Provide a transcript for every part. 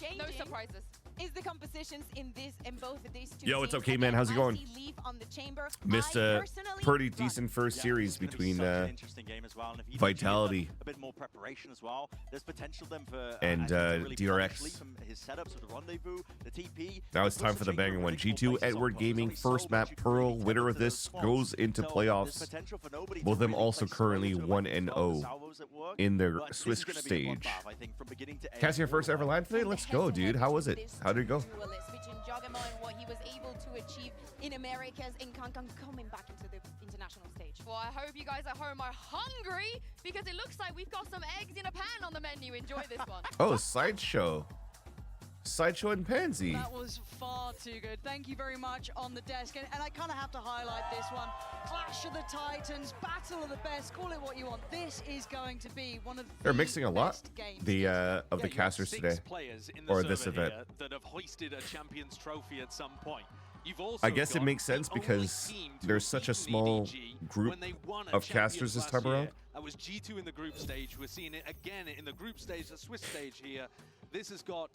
No surprises. Is the compositions in both of these two Yo, what's teams. up, K-Man? How's it Again, going? I see Leaf on the chamber. Missed I a personally pretty run. decent first series between interesting game as well. And if you Vitality a bit more preparation as well, there's potential then for and really DRX. from his setups with the rendezvous, the TP. Now it's time for the banger one. G2 Edward Gaming first map Pearl. Winner of this goes into playoffs. Both of them also currently 1-0 in their Swiss stage. Cassie, your first ever live today? Let's go, dude. How was it? How did it go? Between Jogamo and what he was able to achieve in Americas and Kankan coming back into the international stage. Well, I hope you guys at home are hungry because it looks like we've got some eggs in a pan on the menu. Enjoy this one. Oh, Sideshow. Sideshow and Pansy. That was far too good. Thank you very much on the desk. And I kind of have to highlight this one. Clash of the Titans, Battle of the Best, call it what you want. This is going to be one of the They're mixing a lot of the casters today, or this event. That have hoisted a Champions Trophy at some point. You've also I guess it makes sense because there's such a small group of casters this time around. That was G2 in the group stage. We're seeing it again in the group stage, the Swiss stage here. This has got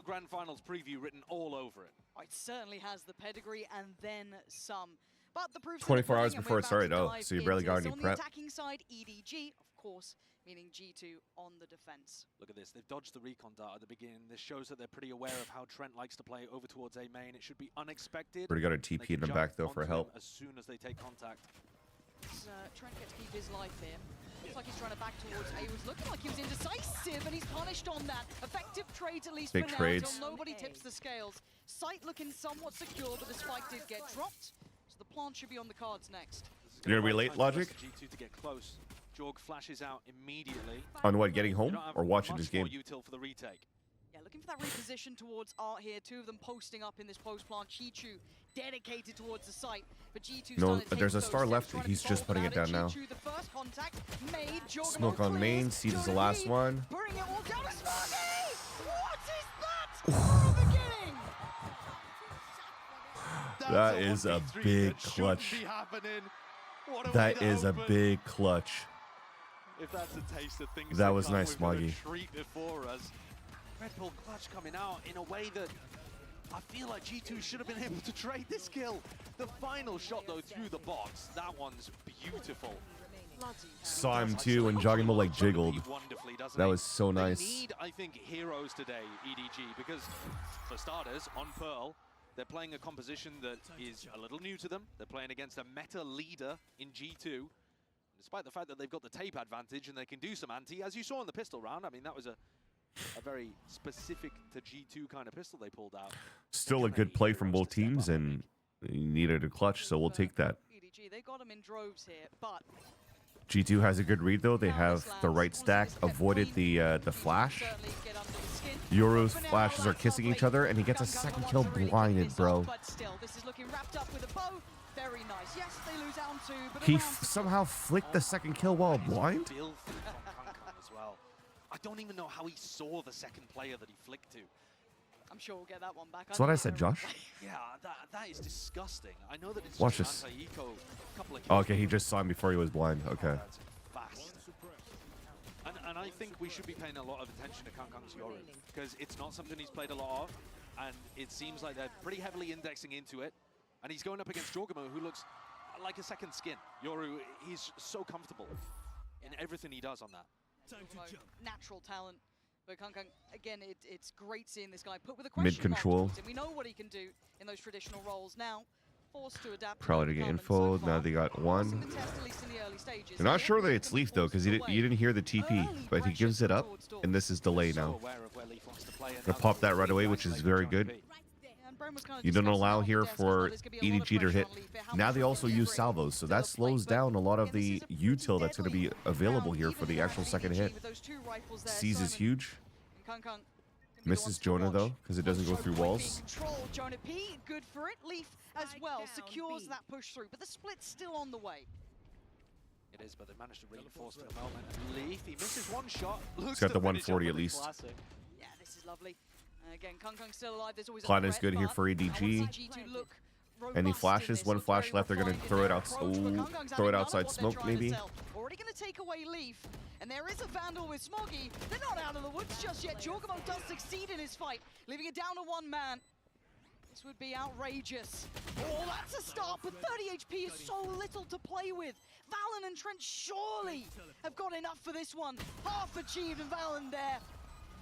Grand Finals preview written all over it. Oh, it certainly has the pedigree and then some. But the proof 24 hours before it started. Oh, so you barely got any on prep. the attacking side, EDG, of course, meaning G2 on the defense. Look at this. They've dodged the recon dart at the beginning. This shows that they're pretty aware of how Trent likes to play over towards A main. It should be unexpected. Pretty got a TP in the back though for help. As soon as they take contact. Trent gets to keep his life here. Looks like he's trying to back towards A. It was looking like he was indecisive, and he's punished on that. Effective trades, at least Big for now, trades. until nobody tips the scales. Sight looking somewhat secure, but the spike did get dropped. So the plant should be on the cards next. You're gonna be late, Logic? G2 to get close. Jorg flashes out immediately. On what, getting home or watching this game? Util for the retake. Yeah, looking for that reposition towards Art here. Two of them posting up in this post plant. Chichu dedicated towards the site, but G2 No, there's a star left. He's just putting it down now. The first contact made. Smoke on main. Seed is the last one. Bring it all down to Smoggy! What is that? From the beginning! That is a big clutch. That is a big clutch. If that's a taste of things that was nice, Smoggy. Treat before us. Red Bull clutch coming out in a way that I feel like G2 should have been able to trade this kill. The final shot though through the box, that one's beautiful. Saw him too, and Jogimo like jiggled. That was so nice. They need, I think, heroes today, EDG, because for starters, on Pearl, they're playing a composition that is a little new to them. They're playing against a meta leader in G2. Despite the fact that they've got the tape advantage and they can do some anti, as you saw in the pistol round, I mean, that was a very specific to G2 kind of pistol they pulled out. Still a good play from both teams, and you needed a clutch, so we'll take that. EDG, they got him in droves here, but G2 has a good read though. They have the right stack, avoided the flash. Yoru's flashes are kissing each other, and he gets a second kill blinded, bro. But still, this is looking wrapped up with a bow. Very nice. Yes, they lose out on two, but He somehow flicked the second kill while blind. As well. I don't even know how he saw the second player that he flicked to. I'm sure we'll get that one back. That's what I said, Josh. Yeah, that is disgusting. I know that it's Watch just this. anti-eco couple of Oh, okay, he just saw him before he was blind. Okay. That's fast. And I think we should be paying a lot of attention to Kankang's Yoru, because it's not something he's played a lot of, and it seems like they're pretty heavily indexing into it. And he's going up against Jorgamo, who looks like a second skin. Yoru, he's so comfortable in everything he does on that. Natural talent. But Kankang, again, it's great seeing this guy put with a question Mid control. We know what he can do in those traditional roles now. Forced to adapt. Probably to get info. Now they got one. They're not sure that it's Leaf though, because you didn't hear the TP, but he gives it up, and this is delay now. Gonna pop that right away, which is very good. You don't allow here for EDG to hit. Now they also use salvos, so that slows down a lot of the util that's going to be available here for the actual second hit. Seize is huge. Misses Jonah though, because it doesn't go through walls. Jonah P, good for it. Leaf as well secures that push through, but the split's still on the way. It is, but they managed to reinforce for the moment. Leaf, he misses one shot. He's got the 140 at least. Yeah, this is lovely. Again, Kankang still alive. There's always Platinum's good here for EDG. G2 look Any robust flashes? in this, One look flash very left. They're gonna refined in throw it their out. approach, but Ooh, Kangkang's throw it having none of outside what they're smoke trying to maybe. sell. Already going to take away Leaf, and there is a Vandal with Smoggy. They're not out of the woods just yet. Jorgamo does succeed in his fight, leaving it down to one man. This would be outrageous. Oh, that's a start, but 30 HP is so little to play with. Valen and Trent surely have got enough for this one. Half achieved, and Valen there.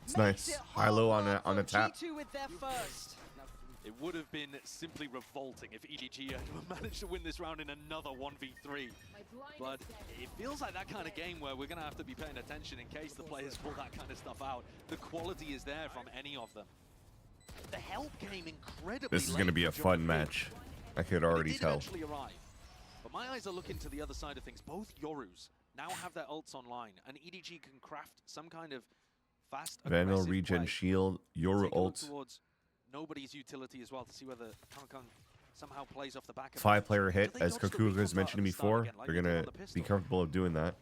It's nice. High-low on a tap. G2 with their first. It would have been simply revolting if EDG had managed to win this round in another 1v3. But it feels like that kind of game where we're going to have to be paying attention in case the players pull that kind of stuff out. The quality is there from any of them. The help came incredibly This is going to be a fun match. I could already tell. Eventually arrive. But my eyes are looking to the other side of things. Both Yorus now have their ults online, and EDG can craft some kind of fast, Vandal aggressive regen play. shield, Yoru Take a look ult. towards nobody's utility as well to see whether Kangkang somehow plays off the back of 5-player hit, Do they as dodge the Kokuga recon has dart mentioned at the start before. again, like They're they did going on to the be pistol? comfortable of doing that.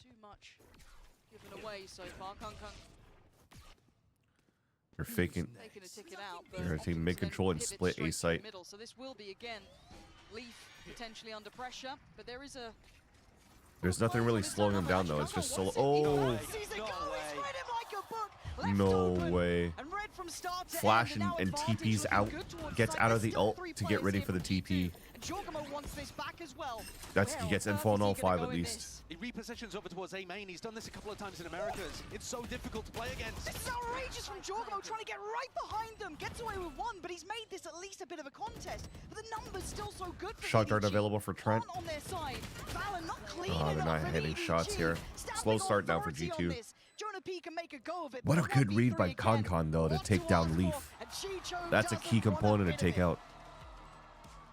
Too much given away so far. Kangkang They're faking. taking a ticket out. They're gonna take mid-control and split A site. Middle, so this will be again Leaf potentially under pressure, but there is a. There's nothing really slowing them down though. It's just solo. Oh, no way. Flash and TP's out. Gets out of the ult to get ready for the TP. Jorgamo wants this back as well. He gets info on all 5 at least. He repositions over towards A main. He's done this a couple of times in Americas. It's so difficult to play against. This is outrageous from Jorgamo, trying to get right behind them. Gets away with one, but he's made this at least a bit of a contest. But the numbers still so good for Shot dart EDG. available for Trent. On their side. Valen not clean Oh, they're enough not for hitting EDG. shots here. Stamping Slow start now for authority on G2. this. Jonah P can make a go of it, What a but good 1v3 read by again. Concon though to What take to down ask Leaf. for? And Chicho That's a doesn't key want a component to bit of take it. out.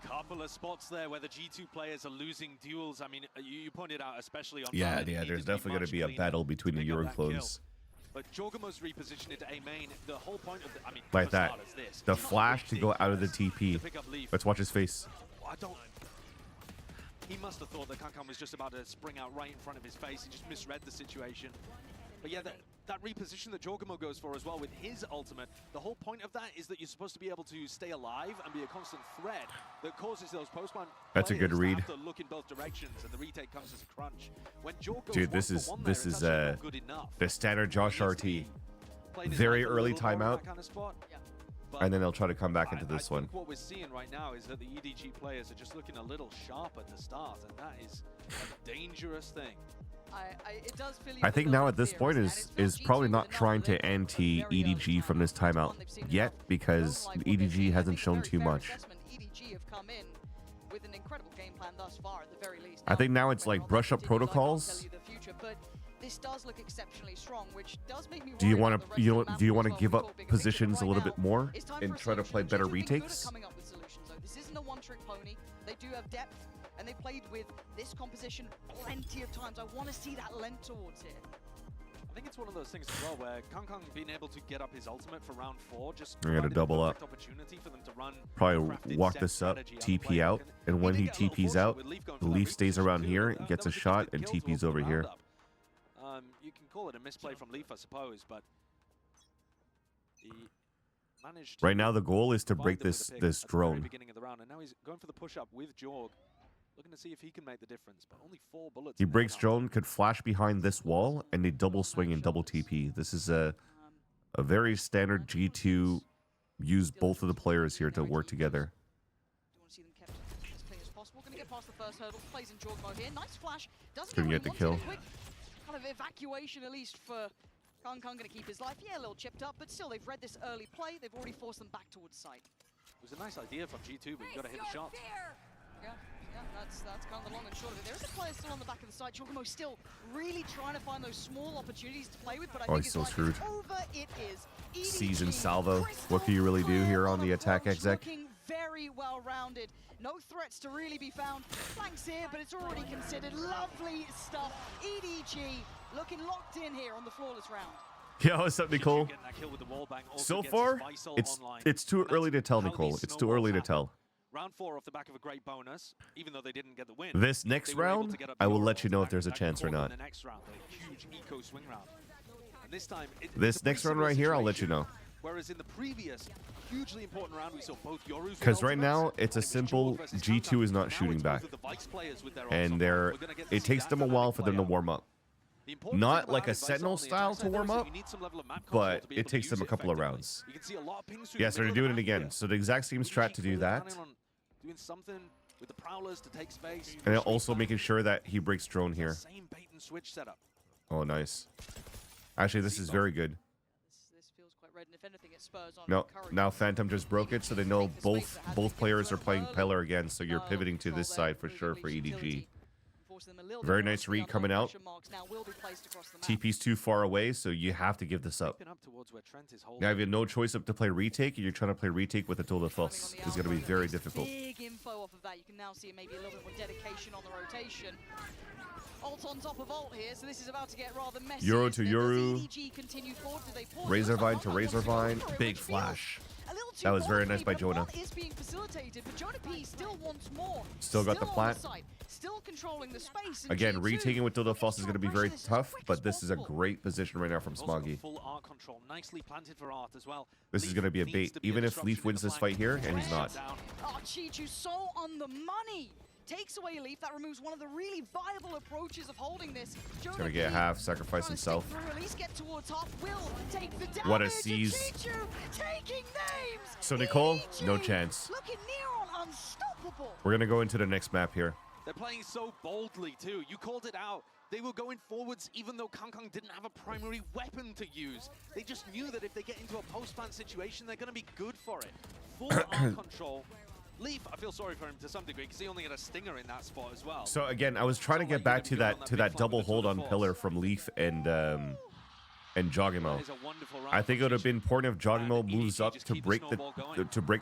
Couple of spots there where the G2 players are losing duels. I mean, you pointed out especially on Yeah, Valen, yeah. needed There's to be definitely going much to be a cleaner battle between to the pick up Yoru that kill. clones. But Jorgamo's repositioned into A main. The whole point of the, I mean, Like for that. starters, this. The It's not flash to go out of the ridiculous TP. to pick up Leaf. Let's watch his face. I don't. He must have thought that Kangkang was just about to spring out right in front of his face. He just misread the situation. But yeah, that reposition that Jorgamo goes for as well with his ultimate, the whole point of that is that you're supposed to be able to stay alive and be a constant threat that causes those post-ban That's a good players to read. have to look in both directions, and the retake comes as a crunch. When Jorg goes Dude, this one is for one there, it's actually not good enough. the standard Josh He needs RT. to be playing his Very life a early little more in timeout. that kind of spot. Yeah. But And then they'll try to come back into this I one. think what we're seeing right now is that the EDG players are just looking a little sharp at the start, and that is a dangerous thing. It does fill you I with think a now lot at of this fears, point and is it's is G2 probably with not enough trying to lift from anti very early EDG from this time. timeout One they've seen yet enough. because Don't like what they've EDG seen. I hasn't think shown very too fair much. assessment. EDG have come in with an incredible game plan thus far, at the very least. I think now it's whether or like not brush that up continues, I can't protocols. tell you the future, but this does look exceptionally strong, which does make me Do you worry want about the to rest of the map do you as want to well. give We up talk bigger picture, positions a but little right bit now, more it's time and for a try to play solution. better G2 been good at retakes? coming up with solutions, though. This isn't a one-trick pony. They do have depth, and they played with this composition plenty of times. I want to see that lent towards here. I think it's one of those things as well where Kangkang being able to get up his ultimate for round 4 just We're gonna provided double the up. perfect opportunity for them to run Probably crafted walk set this up, strategy on the TP playbook. out, and when did he get a little TPs fortunate out, with Leaf going the for that Leaf stays reposition around too. here, That gets a was just shot, good and kill TPs towards the over here. roundup. You can call it a misplay from Leaf, I suppose, but he managed to Right now, the goal is to find break them with this a pick this at the very drone. beginning of the round, and now he's going for the push-up with Jorg, looking to see if he can make the difference, but only 4 bullets. He in there breaks now. drone, could flash behind this wall, and they double swing and double TP. This is a very standard G2. Use both of the players here to work together. Do want to see them kept as clean as possible. Going to get past the first hurdle. Plays in Jorg mode here. Nice flash. Doesn't Couldn't really get the want kill. it. A quick kind of evacuation at least for Kangkang. Going to keep his life. Yeah, a little chipped up, but still they've read this early play. They've already forced them back towards site. It was a nice idea from G2, but you got to hit the shot. Yeah, that's kind of the long and short of it. There is a player still on the back of the site. Jorgamo still really trying to find those small opportunities to play with, but I think he's his still life screwed. is over. It is. EDG, Seasoned salvo. crystal What can you really do here clear on the attack approach, exec? Looking very well rounded. No threats to really be found. Flanks here, but it's already considered. Lovely stuff. EDG looking locked in here on the flawless round. Yeah, what's up, Nicole? Getting that kill with the wall bang also So gets far, his Visal it's online. too And early to that's tell, how Nicole. these It's too early to snowballs tell. happen. Round 4 off the back of a great bonus, even though they didn't get the win. This next they were able round, to get up I will the let you know if back- there's a back chance or corner in not. The next round, a huge eco swing round. And this time, This next round right here, I'll let you know. Whereas in the previous hugely important round, we saw both Yoru's. Because right now, it's a simple G2 is not shooting back. And it takes them a while for them to warm up. Not like a Sentinel style to warm up, but it takes them a couple of rounds. Yeah, so they're doing it again. So the exact same strat to do that. And also making sure that he breaks drone here. Oh, nice. Actually, this is very good. No, now Phantom just broke it, so they know both players are playing Pellar again, so you're pivoting to this side for sure for EDG. Very nice read coming out. TP's too far away, so you have to give this up. Now, if you have no choice to play retake, and you're trying to play retake with a total fuss, it's going to be very difficult. Big info off of that. You can now see maybe a little bit more dedication on the rotation. Ult on top of ult here, so this is about to get rather messy. Euro to Euro. Razorvine to Razorvine. Razorvine. Big flash. That was very nice by Jonah. Still got the plant. Again, retaking with Dildo Foss is going to be very tough, but this is a great position right now from Smoggy. This is going to be a bait, even if Leaf wins this fight here, and he's not. Oh, Chi-Chu so on the money. Takes away Leaf. That removes one of the really viable approaches of holding this. He's going to get half, sacrifice himself. What a seize. So Nicole, no chance. We're going to go into the next map here. They're playing so boldly too. You called it out. They were going forwards even though Kangkang didn't have a primary weapon to use. They just knew that if they get into a post-plant situation, they're going to be good for it. Full arm control. Leaf, I feel sorry for him to some degree because he only had a stinger in that spot as well. So again, I was trying to get back to that double hold on Pillar from Leaf and Joggimo. I think it would have been important if Joggimo moves up to break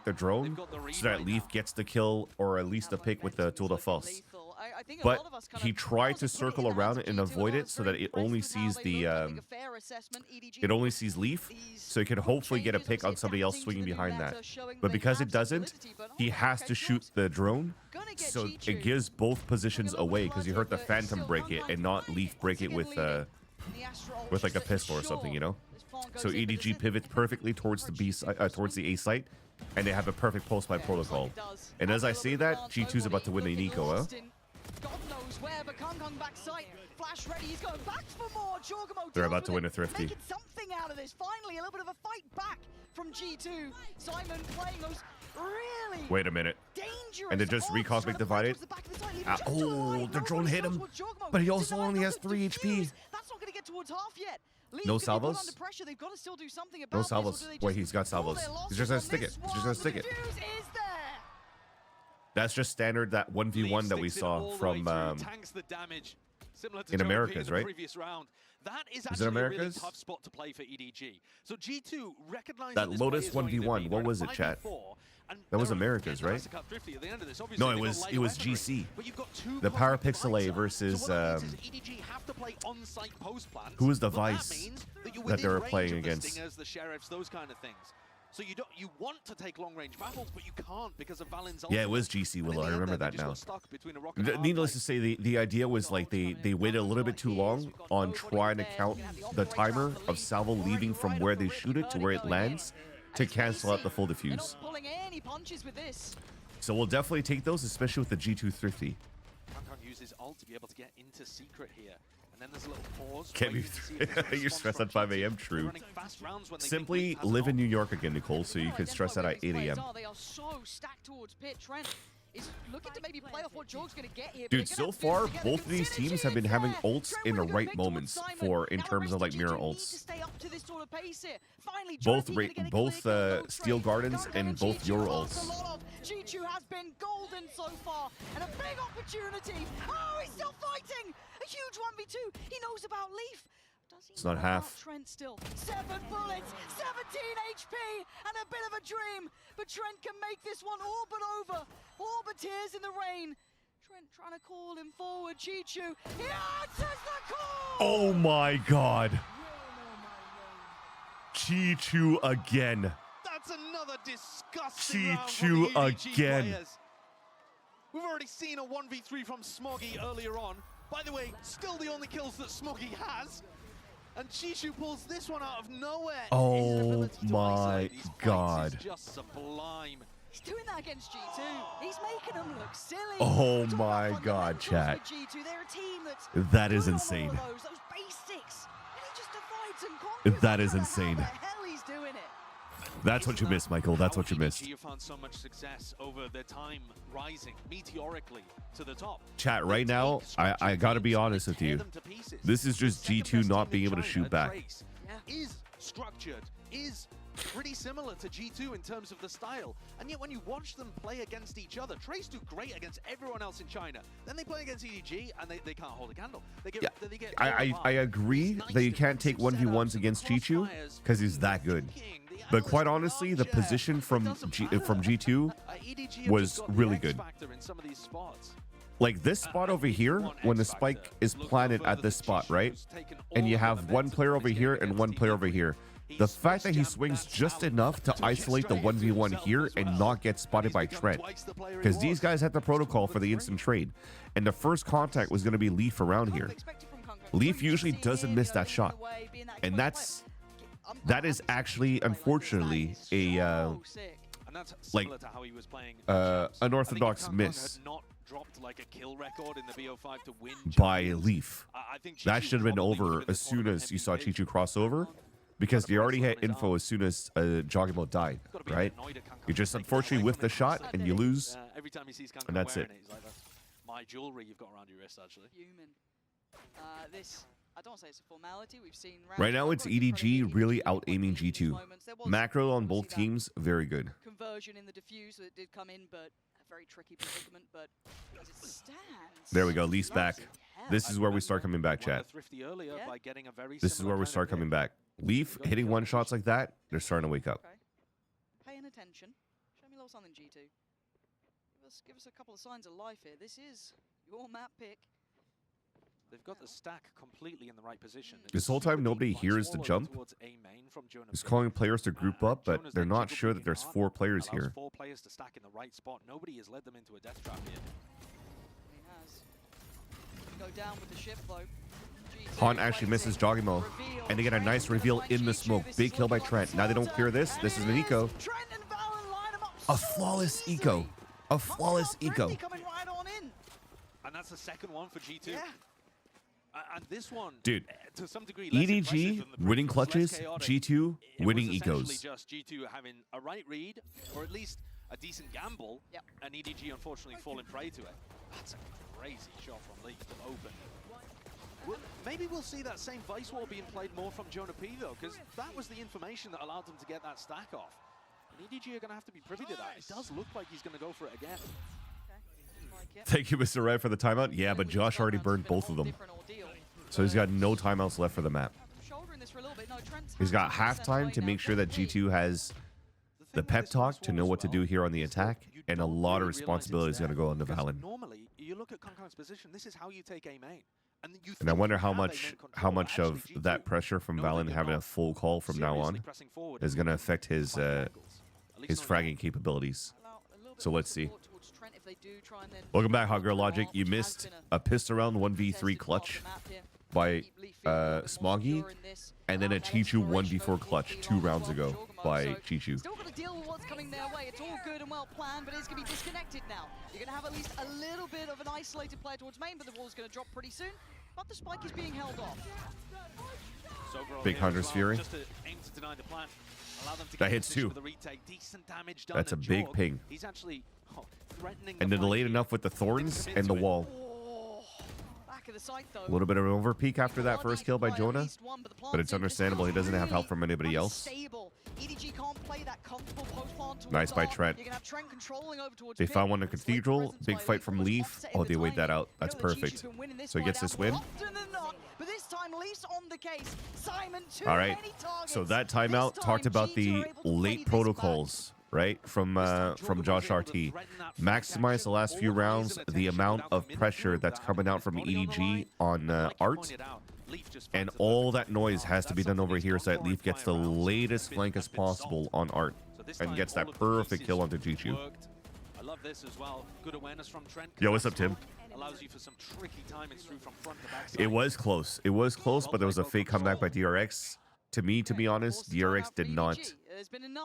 the drone, so that Leaf gets the kill or at least a pick with the tool de force. But he tried to circle around it and avoid it so that it only sees Leaf, so he can hopefully get a pick on somebody else swinging behind that. But because it doesn't, he has to shoot the drone, so it gives both positions away because you heard the Phantom break it and not Leaf break it with like a pistol or something, you know. So EDG pivots perfectly towards the A site, and they have a perfect post-plant protocol. And as I say that, G2's about to win the Nico, huh? God knows where, but Kangkang back sight. Flash ready, he's going back for more. They're about to win a Thrifty. Making something out of this. Finally, a little bit of a fight back from G2. Simon playing those really Wait a minute. dangerous. And they just recosmic divided. Oh, the drone hit him, but he also only has 3 HP. That's not going to get towards half yet. No salvos? Under pressure. They've got to still do something about No this, salvos. Wait, he's got salvos. He's just gonna stick it. He's just gonna stick it. That's just standard that 1v1 that we saw from in Americas, right? That is actually a really tough spot to play for EDG. So G2 recognized that Lotus 1v1. What was it, chat? That was Americas, right? No, it was GC. The Power Pixel A versus who was the Vice that they were playing against? So you want to take long-range battles, but you can't because of Valen's. Yeah, it was GC Willow. I remember that now. Needless to say, the idea was like they waited a little bit too long on trying to count the timer of Salvo leaving from where they shoot it to where it lands to cancel out the full defuse. So we'll definitely take those, especially with the G2 Thrifty. Kangkang uses ult to be able to get into secret here. And then there's a little pause. Can't be you're stressed at 5 a.m. True. Simply live in New York again, Nicole, so you can stress out at 8 a.m. They are so stacked towards pit. Trent is looking to maybe play off what Jorg's going to get here. Dude, so far, both of these teams have been having ults in the right moments in terms of like mirror ults. Both Steel Gardens and both Euro ults. G2 has been golden so far, and a big opportunity. Oh, he's still fighting! A huge 1v2. He knows about Leaf. It's not half. Trent still 7 bullets, 17 HP, and a bit of a dream. But Trent can make this one all but over. All but tears in the rain. Trent trying to call him forward. Chi-Chu, he answers the call! Oh my god. Chi-Chu again. That's another disgusting Chi-Chu again. Players. We've already seen a 1v3 from Smoggy earlier on. By the way, still the only kills that Smoggy has. And Chishu pulls this one out of nowhere. Oh His ability to my isolate these fights God. is just sublime. He's doing that against G2. He's making them look silly. Oh We talk my about God, fundamentals chat. with G2. They're a team that's That is good on insane. all of those basics. And he just divides and conquers. That I is don't know insane. How the hell he's doing it. That's what you missed, Michael. That's what you missed. EDG have found so much success over their time rising meteorically to the top. Chat, right now, I gotta be honest with you. This is just G2 not being able to shoot back. Is structured, is pretty similar to G2 in terms of the style. And yet when you watch them play against each other, Trace do great against everyone else in China. Then they play against EDG and they can't hold a candle. They get, I agree that you can't take 1v1s against G2 because he's that good. But quite honestly, the position from G2 was really good. Like this spot over here, when the spike is planted at this spot, right? And you have one player over here and one player over here. The fact that he swings just enough to isolate the 1v1 here and not get spotted by Trent. Because these guys had the protocol for the instant trade. And the first contact was going to be Leaf around here. Leaf usually doesn't miss that shot. And that is actually, unfortunately, a like unorthodox miss by Leaf. That should have been over as soon as you saw Chichu cross over, because they already had info as soon as Joggimo died, right? You just unfortunately whiff the shot and you lose, and that's it. My jewelry you've got around your wrist, actually. This, I don't say it's a formality. We've seen right now it's EDG really out aiming G2. Macro on both teams, very good. Conversion in the diffuse that did come in, but a very tricky predicament. But as it stands, there we go. Leaf's back. This is where we start coming back, chat. This is where we start coming back. Leaf hitting one shots like that, they're starting to wake up. Okay. Paying attention. Show me a little something, G2. Give us a couple of signs of life here. This is your map pick. They've got the stack completely in the right position. This whole time, nobody hears the jump. He's calling players to group up, but they're not sure that there's 4 players here. 4 players to stack in the right spot. Nobody has led them into a death trap here. He has. Go down with the ship, though. Han actually misses Joggimo, and they get a nice reveal in the smoke. Big kill by Trent. Now they don't clear this. This is an eco. A flawless eco. A flawless eco. And that's the second one for G2. Yeah. And this one, dude, to some degree, EDG winning clutches, G2 winning ecos. ecos. Just G2 having a right read, or at least a decent gamble, and EDG unfortunately falling prey to it. That's a crazy shot from Leaf to open. Maybe we'll see that same Vice Wall being played more from Jonah P though, because that was the information that allowed them to get that stack off. And EDG are going to have to be privy to that. It does look like he's going to go for it again. Thank you, Mr. Red, for the timeout. Yeah, but Josh already burned both of them. So he's got no timeouts left for the map. He's got halftime to make sure that G2 has the pep talk to know what to do here on the attack, and a lot of responsibility is going to go on to Valen. Normally, you look at Kongkong's position, this is how you take A main. And I wonder how much of that pressure from Valen having a full call from now on is going to affect his fragging capabilities. So let's see. Welcome back, Hot Girl Logic. You missed a pistol round 1v3 clutch by Smoggy, and then a Chichu 1v4 clutch 2 rounds ago by Chichu. Still got to deal with what's coming their way. It's all good and well planned, but it's going to be disconnected now. You're going to have at least a little bit of an isolated player towards main, but the wall's going to drop pretty soon. But the spike is being held off. Big Hunter's Fury. That hits too. That's a big ping. And they're delayed enough with the thorns and the wall. A little bit of an overpeak after that first kill by Jonah, but it's understandable he doesn't have help from anybody else. Nice by Trent. They found one in Cathedral. Big fight from Leaf. Oh, they wait that out. That's perfect. So he gets this win. All right. So that timeout talked about the late protocols, right, from Josh RT. Maximize the last few rounds, the amount of pressure that's coming out from EDG on Art, and all that noise has to be done over here so that Leaf gets the latest flank as possible on Art and gets that perfect kill onto Jichu. I love this as well. Good awareness from Trent. Yo, what's up, Tim? Allows you for some tricky timings through from front to back. It was close. It was close, but there was a fake comeback by DRX. To me, to be honest, DRX did not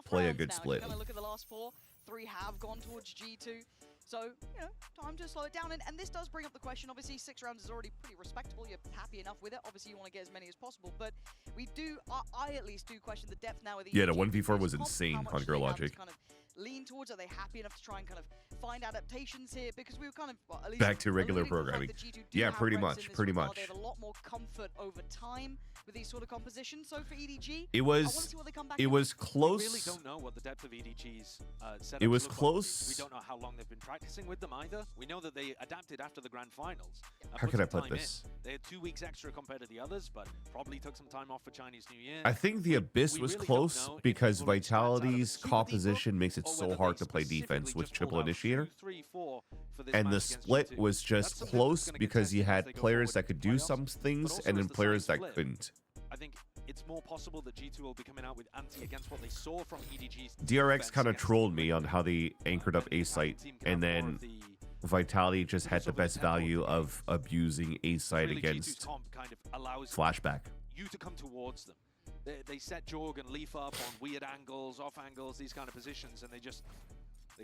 play a good split. Look at the last 4. 3 have gone towards G2. So, you know, time to slow it down. And this does bring up the question. Obviously, 6 rounds is already pretty respectable. You're happy enough with it. Obviously, you want to get as many as possible. But we do, I at least do question the depth now. Of the Yeah, the 1v4 was insane on Girl Logic. Kind of lean towards. Are they happy enough to try and kind of find adaptations here? Because we were kind of at least back to regular programming. Yeah, pretty much, pretty much. They have a lot more comfort over time with these sort of compositions. So for EDG, it was close. We really don't know what the depth of EDG's setup. It was close. We don't know how long they've been practicing with them either. We know that they adapted after the grand finals. How can I put this? They had 2 weeks extra compared to the others, but probably took some time off for Chinese New Year. I think the Abyss was close because Vitality's composition makes it so hard to play defense with triple initiator. And the split was just close because you had players that could do some things and then players that couldn't. I think it's more possible that G2 will be coming out with anti against what they saw from EDG's. DRX kind of trolled me on how they anchored up A site, and then Vitality just had the best value of abusing A site against flashback. You to come towards them. They set Jorg and Leaf up on weird angles, off angles, these kind of positions, and they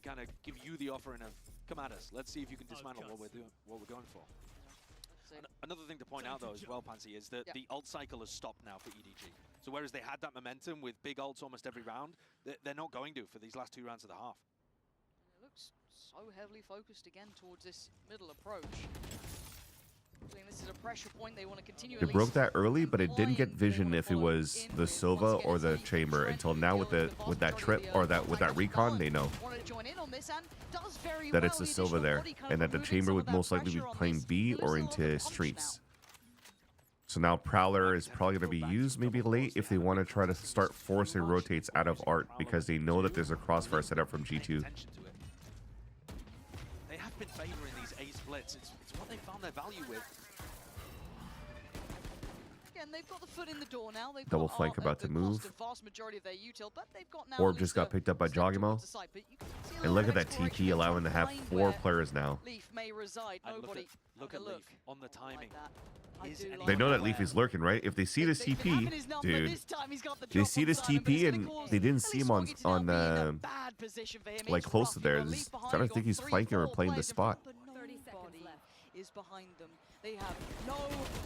kind of give you the offering of come at us. Let's see if you can dismantle what we're going for. Another thing to point out though as well, Pansy, is that the ult cycle has stopped now for EDG. So whereas they had that momentum with big ults almost every round, they're not going to for these last 2 rounds of the half. It looks so heavily focused again towards this middle approach. This is a pressure point they want to continue. It broke that early, but it didn't get vision if it was the Sova or the Chamber until now with that trip or with that recon, they know that it's the Sova there and that the Chamber would most likely be playing B or into streets. So now Prowler is probably going to be used maybe late if they want to try to start forcing rotates out of Art because they know that there's a crossfire set up from G2. They have been favoring these A splits. It's what they found their value with. Again, they've got the foot in the door now. They've Double got flank about to move. Vast majority of their util, but they've got now Orb just got picked up by Jogimo. And look at that TP allowing to have 4 players now. Leaf may reside. Nobody. Look at Leaf on the timing. They know that Leaf is lurking, right? If they see this TP, dude, they see this TP and they didn't see him on like close to there. I don't think he's flanking or playing the spot. Is behind them. They have no.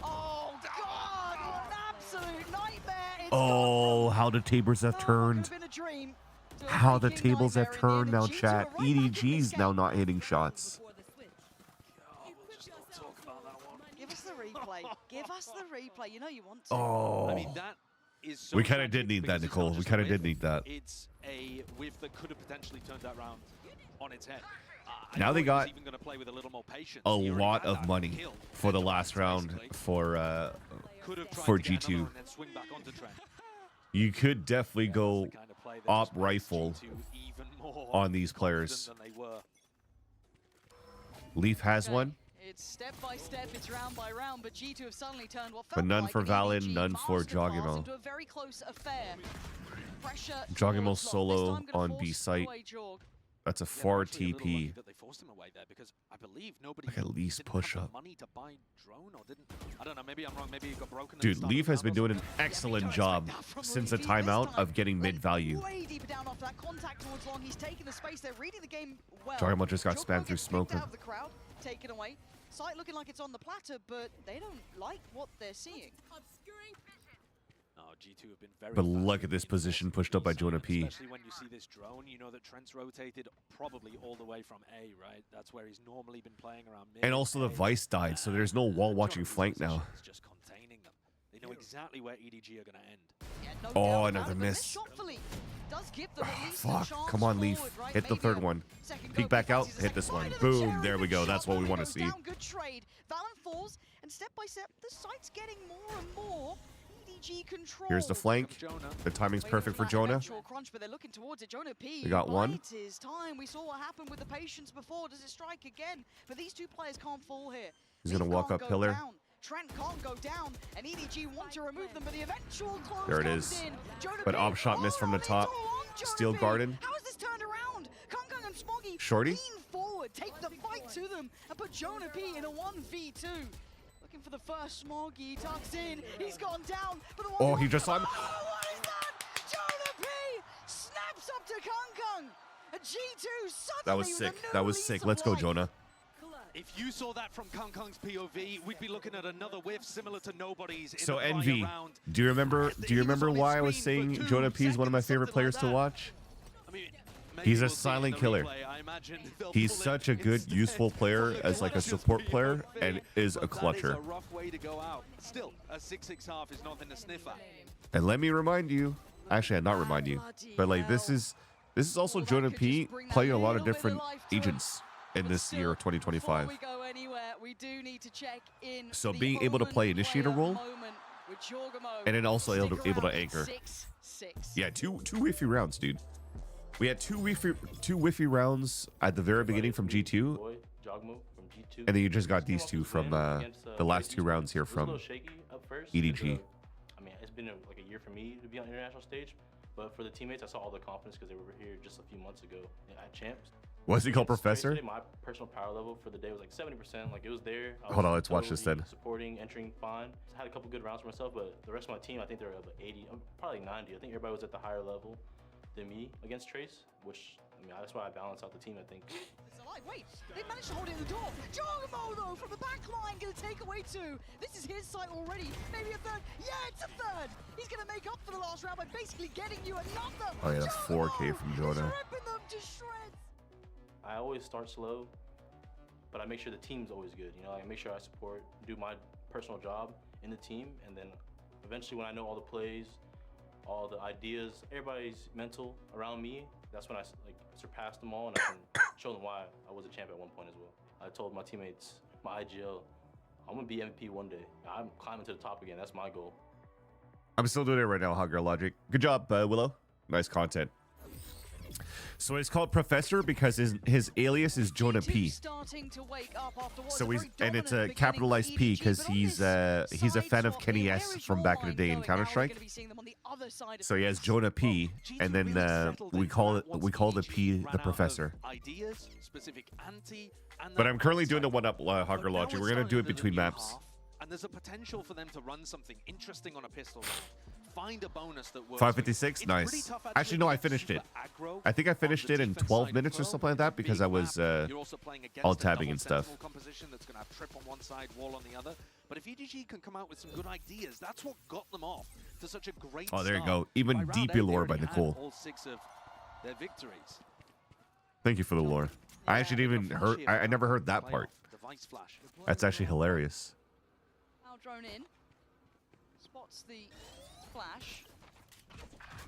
Oh God! What an absolute nightmare! Oh, how the tables have turned. How the tables have turned now, chat. EDG's now not hitting shots. Give us the replay. Give us the replay. You know you want to. Oh. I mean, that is so we kind of did need that, Nicole. We kind of did need that. It's a whiff that could have potentially turned that round on its head. Now they got a He lot of money for the last round for G2. You could definitely go op rifle on these players. Leaf has one. It's step by step, it's round by round, but G2 have suddenly turned what but none for Valen, none for Jogimo. Jogimo solo on B site. That's a 4 TP. Like at least push up. Dude, Leaf has been doing an excellent job since the timeout of getting mid value. Jogimo just got spammed through smoke. Taken away. Sight looking like it's on the platter, but they don't like what they're seeing. G2 have been very but look at this position pushed up by Jonah P. Especially when you see this drone, you know that Trent's rotated probably all the way from A, right? That's where he's normally been playing around mid. And also the Vice died, so there's no wall watching flank now. Just containing them. They know exactly where EDG are going to end. Yeah, oh, another miss. Fuck. Come on, Leaf. Hit the third one. Peek back out. Hit this one. Boom. There we go. That's what we want to see. Good trade. Valen falls, and step by step, the site's getting more and more. Here's the flank. The timing's perfect for Jonah. We got one. We saw what happened with the patience before. Does it strike again? But these two players can't fall here. He's gonna walk up pillar. Trent can't go down, and EDG want to remove them, but the eventual close there it is. But op shot missed from the top. Steel Garden. How is this turned around? Kung and Smoggy Shorty. take the fight to them and put Jonah P in a 1v2. Looking for the first Smoggy, tucks in, he's gone down. But the Oh, he just saw him. Oh, what is that? Jonah P snaps up to Kung. A G2 suddenly That was with a sick. new That was lease sick. of Let's go, life. Jonah. If you saw that from Kung Kung's POV, we'd be looking at another whiff similar to Nobody's. So in the Envy, prior round. do you remember why I was saying Jonah P is one of my favorite players to like that. watch? I mean, maybe He's a we'll see it in silent the killer. replay. I imagine they'll He's pull such it a good, instead. useful player as like a support player and is a But that is clutcher. a rough way to go out. Still, a 6-6 half is nothing to sniff at. And let me remind you, actually, I'd not remind you, but like this is also Jonah P playing a lot of different agents in this year of 2025. Before we go anywhere, we do need to check in So the being able to Omen play initiator player role, moment with Jorgamo. and then also able Stick to around. anchor. 6-6. Yeah, two whiffy rounds, dude. We had two whiffy rounds at the very beginning from G2, Boy, Jogmo from G2. and then you just got these two from the last two rounds here It was a little from shaky at first, EDG. because, I mean, it's been like a year for me to be on the international stage, but for the teammates, I saw all the confidence because they were here just a few months ago at Champs. What's he called, Straight Professor? today, my personal power level for the day was like 70%. Like it was there. I Hold on, was let's watch this totally then. Supporting, entering fine. Had a couple good rounds for myself, but the rest of my team, I think they were about 80, probably 90. I think everybody was at the higher level than me against Trace, which I mean that's why I balance out the team. I think. It's alive. Wait, they managed to hold it in the door. Jorgamo though from the back line gonna take away two. This is his site already. Maybe a third. Yeah, it's a third. He's gonna make up for the last round by basically getting you another. Oh yeah, that's 4K from Jonah. Ripping them to shreds. I always start slow, but I make sure the team's always good. You know, I make sure I support, do my personal job in the team, and then eventually when I know all the plays, all the ideas, everybody's mental around me, that's when I like surpass them all and I can show them why I was a champ at one point as well. I told my teammates, my IGL, I'm gonna be MVP one day. I'm climbing to the top again. That's my goal. I'm still doing it right now, Hugger Logic. Good job, Willow. Nice content. So it's called Professor because his alias is Jonah P. So he's and it's a capitalized P because he's a fan of Kenny S from back in the day in Counter-Strike. So he has Jonah P, and then we call the P the Professor. Ideas, specific anti, and But I'm currently doing the one-up Hugger Logic. We're gonna do it between maps. And there's a potential for them to run something interesting on a pistol round. Find a bonus that works. 556, nice. Actually, no, I finished it. I think I finished it in 12 minutes or something like that because I was all tabbing and stuff. Composition that's going to have trip on one side, wall on the other. But if EDG can come out with some good ideas, that's what got them off to such a great Oh, there you start. go. Even By round deep 8, they lore by already had Nicole. all 6 of their victories. Thank you for the lore. I actually didn't even heard. I never heard that part. Device flash. That's actually hilarious. Now drone in, spots the flash,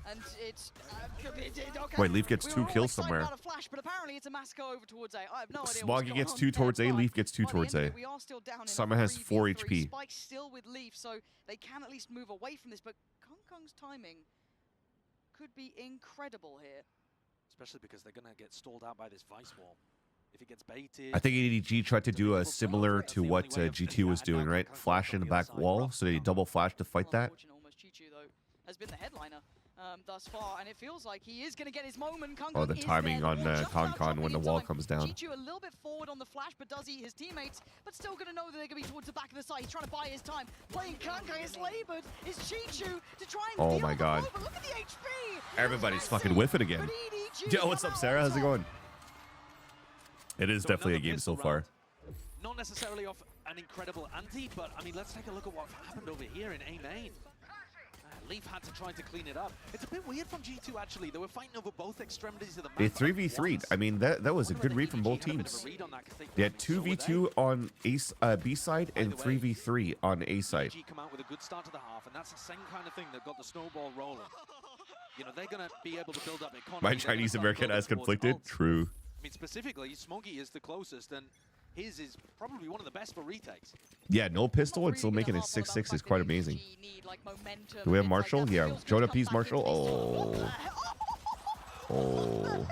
and it's okay. Wait, Leaf gets We 2 were all kills excited somewhere. about a flash, but apparently it's a massacre over towards A. I have no idea what's Smoggy going gets on 2 towards there, A, but Leaf gets 2 by the towards end A. of it, we are still down in a Summer has 4 3v3. HP. Spike's still with Leaf, so they can at least move away from this, but Kung Kung's timing could be incredible here. Especially because they're going to get stalled out by this Vice wall. If it gets baited... I think EDG tried to do a similar to what G2 was doing, right? Flash in the back wall, so they double flash to fight that. Unfortunate, almost Chichu, though, has been the headliner thus far, and it feels like he is going to get his moment. Kung Oh, the Kung is timing there. on Wall jumps out, Concon dropping when the in wall time. comes down. Chichu a little bit forward on the flash, but does eat his teammates, but still going to know that they're going to be towards the back of the site. He's trying to buy his time. Playing Kung Kung is labored. Is Chichu to try and Oh deal my with the God. blow, but look at the HP. Everybody's It's fucking messy, whiffing again. but EDG Yo, what's come up, out Sarah? on How's it top. going? It is So definitely a another game so pistol far. round. Not necessarily off an incredible ante, but I mean, let's take a look at what happened over here in A main. Leaf had to try to clean it up. It's a bit weird from G2 actually. They were fighting over both extremities of the map. They 3v3'd. I mean, that was a good read from both teams. They had 2v2 on B side and 3v3 on A side. EDG come out with a good start to the half, and that's the same kind of thing that got the snowball rolling. You know, they're going to be able to build up economy. My They're gonna Chinese start American building as towards conflicted. ults. True. I mean, specifically, Smoggy is the closest, and his is probably one of the best for retakes. Yeah, no pistol and still making it 6-6 is quite amazing. Do we have Marshall? Yeah, Jonah P's Marshall. Oh. Oh.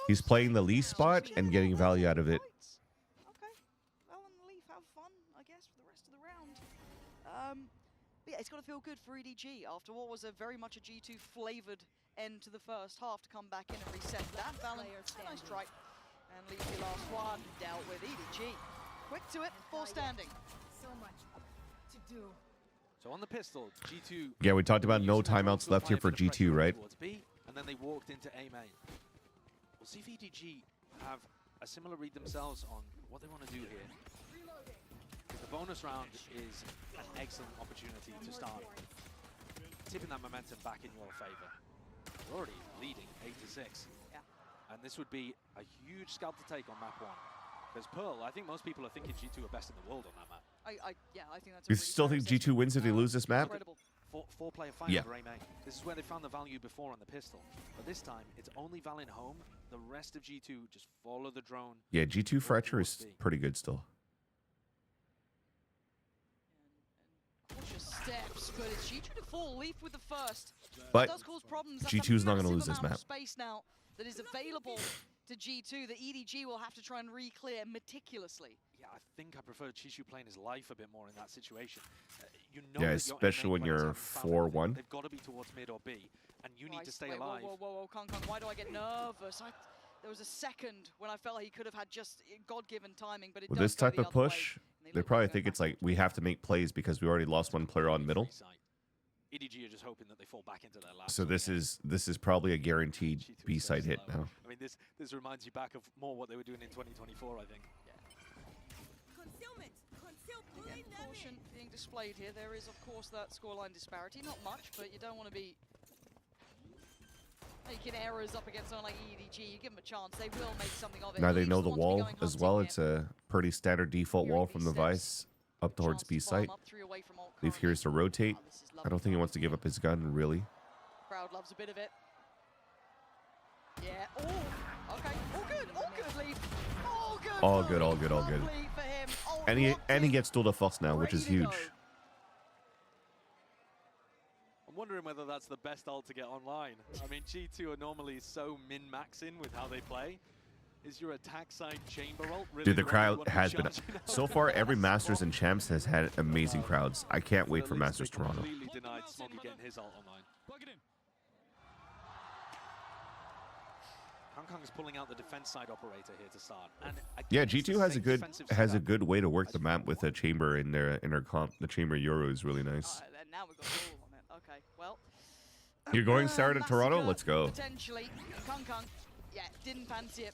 He's playing the Lee spot and getting value out of it. Okay. Well, and Leaf have fun, I guess, for the rest of the round. But yeah, it's got to feel good for EDG after what was a very much a G2 flavored end to the first half to come back in and reset that. Valen, nice try. And leave the last one dealt with EDG. Quick to it, full standing. So much to do. So on the pistol, G2. Yeah, we talked about no using their timeouts to left here apply for the pressure G2, right? towards B, and then they walked into A main. We'll see if EDG have a similar read themselves on what they want to do here. The bonus round is an excellent opportunity to start tipping that momentum back in your favor. We're already leading 8-6. Yeah. And this would be a huge scalp to take on map 1. Because Pearl, I think most people are thinking G2 are best in the world on that map. Yeah, I think that's You still think G2 wins if they lose this map? Incredible. Four-player fight Yeah. for A main. This is where they found the value before on the pistol. But this time, it's only Valin home. The rest of G2 just follow the drone. Yeah, G2 Fracture is pretty good still. Cautious steps, but it's G2 to fall. Leaf with the first. But That does cause problems. That's G2 is a not going to massive lose this amount map. of space now that is available to G2 that EDG will have to try and re-clear meticulously. Yeah, I think I prefer Chishu playing his life a bit more in that situation. You know Yeah, that your especially A main when players you're haven't found anything. 4-1. They've got to be towards mid or B, and you need to stay Wait, alive. Whoa, Kong, why do I get nervous? There was a second when I felt like he could have had just God-given timing, but it With does this go type the of other way, push, and they look probably like think they're it's like we have to make plays because we already lost one player on middle. EDG are just hoping that they fall back into their lap. So this is probably a guaranteed G2 is so B-side hit slow. now. I mean, this reminds you back of more what they were doing in 2024, I think. Again, caution being displayed here. There is, of course, that scoreline disparity. Not much, but you don't want to be making errors up against someone like EDG. You give them a chance, they will make something of it. Now they Leafs know the want to be wall going as hunting well. here. It's a pretty standard default wall from the Vice up towards Chance to B farm site. up, 3 away from Alt Leaf currently. hears to rotate. Oh, this is I lovely. don't think he wants to give up his gun, really. Crowd loves a bit of it. Yeah. Oh, okay. All good, Leaf. All good. All for good, all Leaf. good, all good. Lovely for him. Oh, And he locked in. gets dual defense now, which is Ready to huge. go. I'm wondering whether that's the best ult to get online. I mean, G2 are normally so min-maxing with how they play. Is your attack side chamber ult really Dude, the one you crowd want to be has been... charging out So of? far, every Masters and Champs has had amazing crowds. I can't wait for At least Masters they Toronto. completely denied Smoggy getting his ult online. Hong Kong is pulling out the defense side operator here to start. And Yeah, again, it's the G2 has a same good defensive has a setup. good way to work the map with a chamber in their comp. The chamber Euro is really nice. And now we've got all on it. Okay, well. You're going Sarah to Toronto? Massacre, Let's go. Potentially. Kung, yeah, didn't fancy it.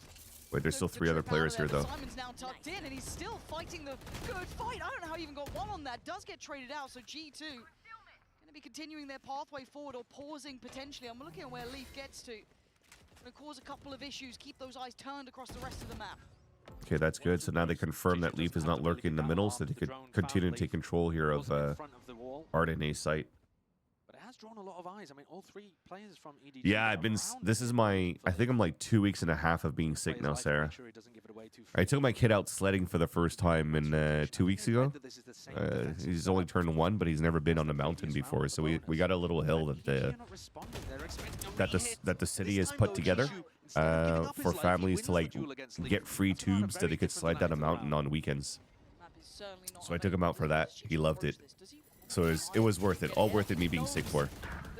Wait, there's still Took the 3 other trip out players of here there, though. but Simon's now tucked in, and he's still fighting the good fight. I don't know how he even got one on that. Does get traded out, so G2 going to be continuing their pathway forward or pausing potentially. I'm looking at where Leaf gets to. Going to cause a couple of issues. Keep those eyes turned across the rest of the map. Okay, that's good. So now they confirm that Leaf is not lurking in the middle, so they could continue to take control here of Wasn't in front of the wall, Art and A site. but it has drawn a lot of eyes. I mean, all 3 players from EDG. Yeah, are I've been. around This is my. I think I'm like 2 weeks and a half of being sick Players now, like to Sarah. make sure he doesn't give it away too I took my kid out sledding for the first time in 2 weeks ago. He's only turned 1, but he's never been on a mountain before. So we got a little hill that the city has put together for families to like get free tubes that they could slide down a mountain on weekends. Map is certainly not So I took him out for that. available. He loved it. Approach this. Does he? So it was worth it. All worth it me being sick for.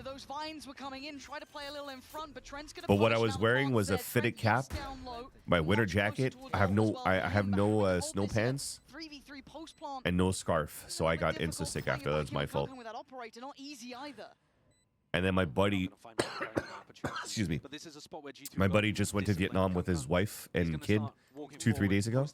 Those vines were coming in, try to play a little in front, but Trent's gonna But what push I was down wearing the was a box fitted there. Trent cap, gets down low, my much winter closer jacket. towards I have goal as no well. I Him have back no up and snow hold this in a pants 3v3 post plant. and no scarf. So I got Difficult insta sick playing after. it That's back my in fault. With that operator, not easy either. And then my buddy, excuse me, my buddy just went to Vietnam with his wife and kid 2-3 days ago.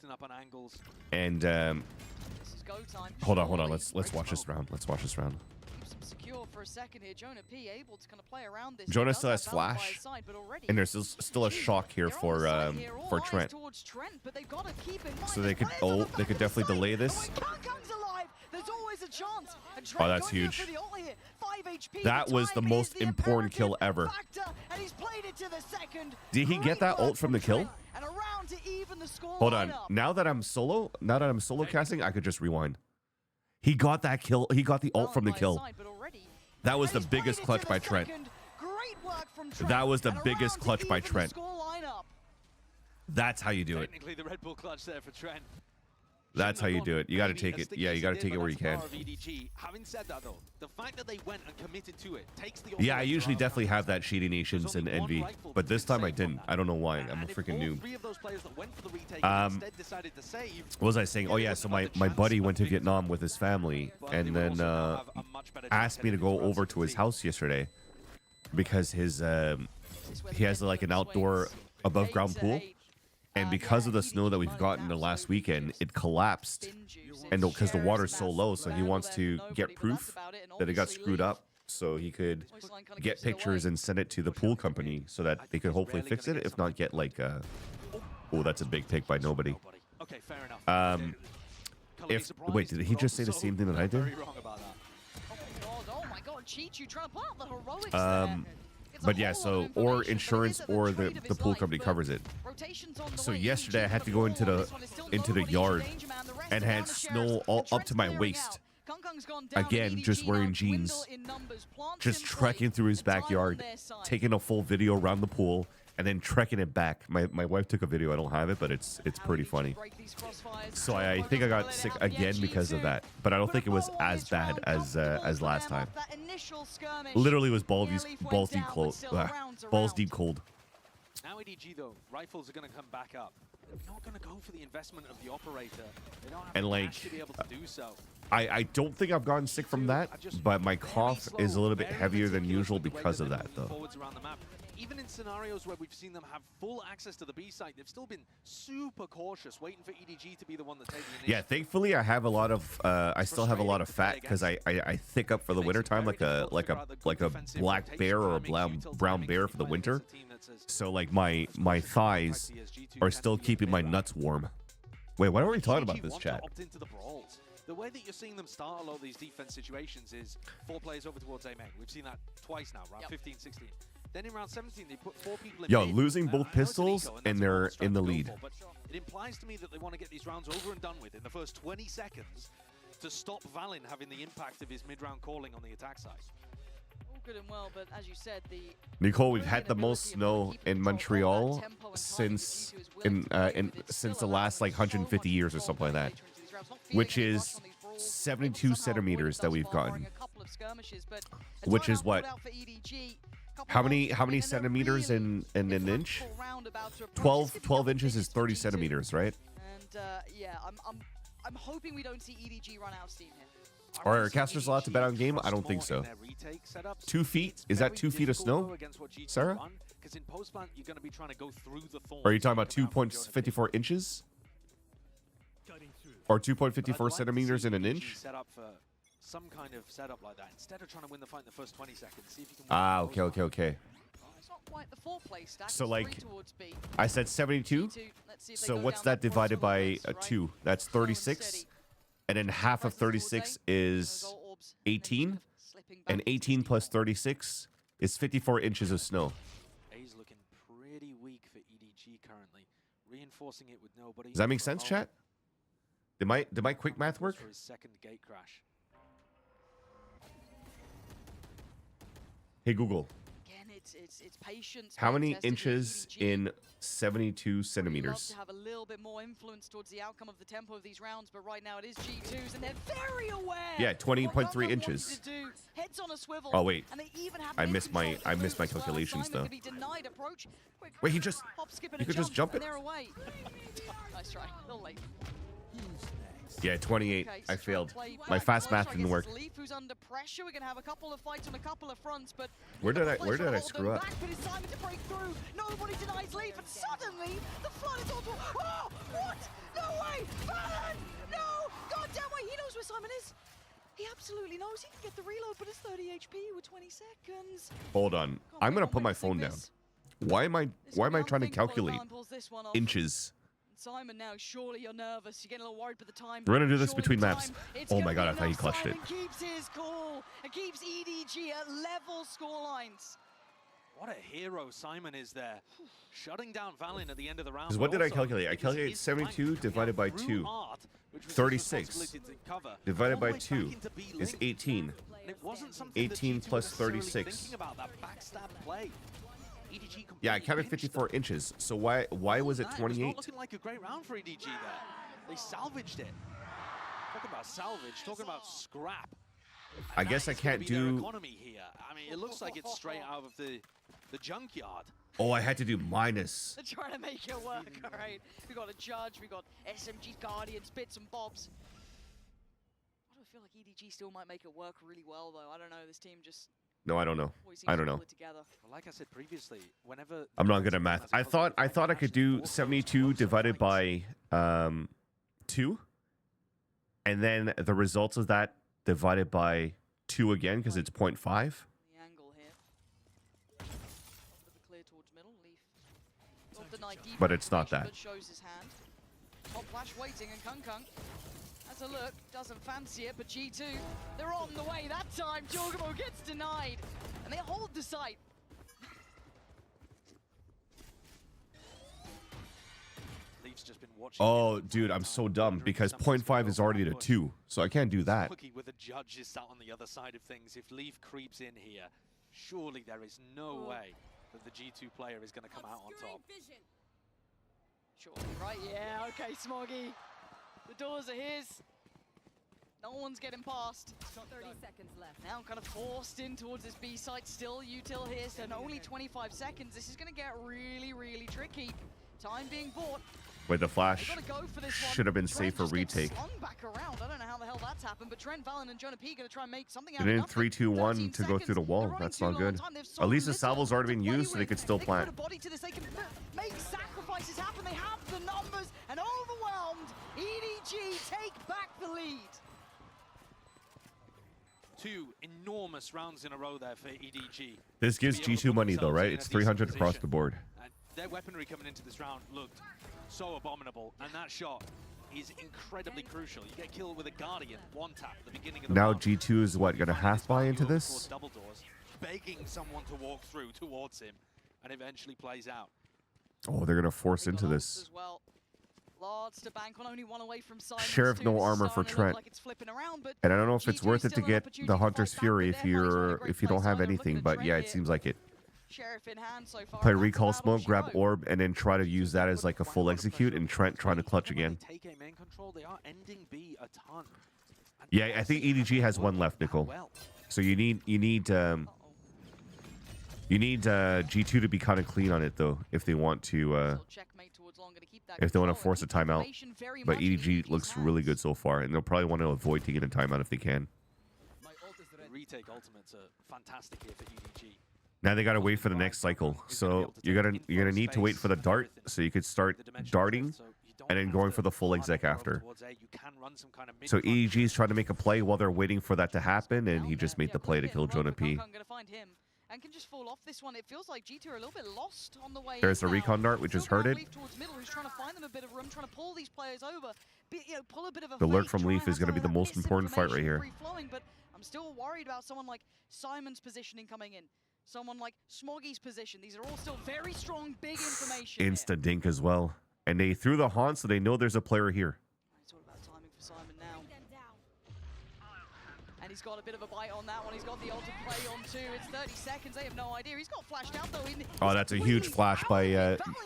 And This is go time. hold on. Surely. Let's watch this round. Let's watch this round. Keeps him secure for a second here. Jonah P able to kind of play around this. Jonah He does still has have Valve by flash, his side, but already and there's still a shock here they're on the side here, all for eyes Trent. towards Trent, but they've got to keep in mind So they the could players on the back they could of the definitely site. delay And this. when Kang's alive, there's always a chance. And Oh, Trent that's going in huge. for the ult here. 5 HP. That was the time most is the important kill imperative ever. factor, and he's played it to the second. Did he Great get that work ult from the kill? Trent, and around to even the score Hold on. lineup. Now that I'm solo casting, I could just rewind. He got that kill. He got the ult from the By his kill. side, but already- That was and the he's played biggest it to clutch the by Trent. second. Great work from Trent. That was the and biggest around to clutch by even the Trent. score lineup. That's how you do it. Technically, the Red Bull clutch there for Trent. That's how you do it. You got to take it. Yeah, you got to take it where you can. Having said that, though, the fact that they went and committed to it takes the Yeah, I usually definitely have that Shady Nations and Envy, but this time I didn't. I don't know why. I'm a freaking noob. What was I saying? Oh yeah, so my buddy went to Vietnam with his family and then asked me to go over to his house yesterday because his he has like an outdoor above ground pool, and because of the snow that we've gotten the last weekend, it collapsed, and because the water's so low, so he wants to get proof that it got screwed up so he could get pictures and send it to the pool company so that they could hopefully fix it, if not get like a... Oh, that's a big pick by nobody. Okay, fair enough. Wait, did he just say the same thing that I did? Oh my god, Chichu trying to pull out the heroics there. But yeah, so or insurance or the pool company covers it. So yesterday I had to go into the yard and had snow all up to my waist. Again, just wearing jeans, just trekking through his backyard, taking a full video around the pool, and then trekking it back. My wife took a video. I don't have it, but it's pretty funny. So I think I got sick again because of that, but I don't think it was as bad as last time. Literally was balls deep cold. Balls deep cold. Now EDG though, rifles are going to come back up. They're not going to go for the investment of the operator. They don't have the cash to be able to do so. I don't think I've gotten sick from that, but my cough is a little bit heavier than usual because of that though. Even in scenarios where we've seen them have full access to the B site, they've still been super cautious, waiting for EDG to be the one that takes the initiative. Yeah, thankfully I have a lot of I still have a lot of fat because I thick up for the winter time like a black bear or a brown bear for the winter. So like my thighs are still keeping my nuts warm. Wait, why are we talking about this, chat? The way that you're seeing them start a lot of these defense situations is 4 players over towards A main. We've seen that twice now, round 15, 16. Then in round 17, they put 4 people in mid. Losing both pistols and they're in the lead. But it implies to me that they want to get these rounds over and done with in the first 20 seconds to stop Valin having the impact of his mid-round calling on the attack side. All good and well, but as you said, Nicole, we've had the most snow in Montreal since since the last like 150 years or something like that, which is 72 centimeters that we've gotten, which is what? How many centimeters in an inch? 12 inches is 30 centimeters, right? And yeah, I'm hoping we don't see EDG run out of steam here. Are our casters allowed to bet on game? I don't think so. 2 feet? Is that 2 feet of snow, Sarah? Or are you talking about 2.54 inches? Or 2.54 centimeters in an inch? Some kind of setup like that instead of trying to win the fight in the first 20 seconds. See if you can Okay. It's not quite the foreplay stack. So like I said 72. So what's that divided by 2? That's 36. And then half of 36 is 18. And 18 plus 36 is 54 inches of snow. A's looking pretty weak for EDG currently. Reinforcing it with nobody. Does that make sense, chat? Did my quick math work? For his second gate crash. Hey Google. Again, it's patience. How many inches in 72 centimeters? Love to have a little bit more influence towards the outcome of the tempo of these rounds, but right now it is G2s, and they're very aware. Yeah, 20.3 inches. Heads on a swivel, oh wait, and they even have I missed my calculations though. Wait, he could just jump it. Nice try. A little late. Yeah, 28. I failed. My fast math didn't work. Leaf, who's under pressure. We're gonna have a couple of fights on a couple of fronts, but where did I screw up? But it's time to break through. Nobody denies Leaf, and suddenly the flood is onto. Oh, what? No way! Valin! No! God damn way! He knows where Simon is. He absolutely knows. He can get the reload, but it's 30 HP with 20 seconds. Hold on. I'm gonna put my phone down. Why am I trying to calculate inches? Simon, now surely you're nervous. You're getting a little worried by the time. We're gonna do this between maps. Oh my god, I thought he clutched it. Simon keeps his cool and keeps EDG at level score lines. What a hero Simon is there, shutting down Valin at the end of the round. Because what did I calculate? I calculated 72 divided by 2. 36 divided by 2 is 18. 18 plus 36. Yeah, I counted 54 inches. So why was it 28? Looking like a great round for EDG there. They salvaged it. Talking about salvage, talking about scrap. I guess I can't Their do... economy here. I mean, it looks like it's straight out of the junkyard. Oh, I had to do minus. They're trying to make it work, all right? We got a judge, we got SMG's Guardians, bits and bobs. I don't feel like EDG still might make it work really well, though. I don't know, this team just... No, I don't know. always seems I to don't know. pull it together. Well, like I said previously, whenever... I'm not good at math. I thought I could do 72 divided by 2. And then the results of that divided by 2 again, because it's 0.5. The angle here. Bit of a clear towards middle. Leaf. Got the night deep But it's not information, that. but shows his hand. Top flash waiting, and Kung has a look. Doesn't fancy it, but G2, they're on the way that time. Jorgamo gets denied, and they hold the site. Leaf's just been watching. Oh, dude, I'm so dumb because 0.5 is already to 2, so I can't do that. Cookie with the judge is sat on the other side of things. If Leaf creeps in here, surely there is no way that the G2 player is going to come out on top. Surely, right? Yeah, okay, Smoggy. The doors are his. No one's getting past. 30 seconds left. Now kind of forced in towards this B site. Still util here, so only 25 seconds. This is going to get really, really tricky. Time being bought. Wait, the flash They gotta go for this one. should have been Trent safe for just gets retake. slung back around. I don't know how the hell that's happened, but Trent, Valen, and Jonah P gonna try and make something out They of didn't nothing. 3, 2, 1 13 to go through the seconds. wall. They're running That's too not long good. on time. They've so At least the little salvo's already to been play used, so they with. could still They can put plant. a body to this. They can make sacrifices happen. They have the numbers, and overwhelmed, EDG take back the lead. 2 enormous rounds in a row there for EDG. This gives To be able to G2 put money though, themselves right? in a It's decent 300 across position. the board. And their weaponry coming into this round looked so abominable, and that shot is incredibly crucial. You get killed with a Guardian, 1 tap at the beginning of the Now round. G2 is what, gonna half buy into Towards this? double doors, begging someone to walk through towards him, and eventually plays out. Oh, they're gonna force into this. As well. Lards to bank on, only one away from Simons Sheriff, too. no This is armor for starting to look Trent. like it's flipping around, but And I don't know if it's G2 worth it still to an get opportunity the to Hunter's fight back, Fury but if their money's on a you're great if you don't place. have So they're anything, looking but at yeah, Trent it seems like it. Sheriff in hand so far. Play and that's recall about all smoke, she grab wrote. orb, and then try to use that as like a full execute, and Trent trying to clutch Even when again. they take a main control, they are ending B a ton. And Yeah, I think EDG has one left, Nicole. well. So you need G2 to be kind of clean on it though, if they want to So checkmate towards Long, gonna keep that if they want to control and force a keep timeout. information very But much in EDG EDG's looks really good hands. so far, and they'll probably want to avoid taking a timeout if they can. The retake ultimates are fantastic here for EDG. Now they gotta wait for the next cycle. So you're gonna need to wait for the dart, so you could start darting, and then going for the full exec after. So EDG is trying to make a play while they're waiting for that to happen, and he just made the play to kill Jonah P. Gonna find him and can just fall off this one. It feels like G2 are a little bit lost on the way. There's in the now. recon dart, we just Still heard got it. Leaf towards middle, who's trying to find them a bit of room, trying to pull these players over. Pull a bit of a The lurk fake, from try Leaf and is have gonna be some the of most that important fight right here. misinformation free-flowing, but I'm still worried about someone like Simon's positioning coming in. Someone like Smoggy's position. These are all still very strong, big information. here. Insta dink as well. And they threw the haunt, so they know there's a player here. It's all about timing for Simon now. And he's got a bit of a bite on that one. He's got the ult to play on too. It's 30 seconds. They have no idea. He's got flashed out though. Oh, that's a huge flash by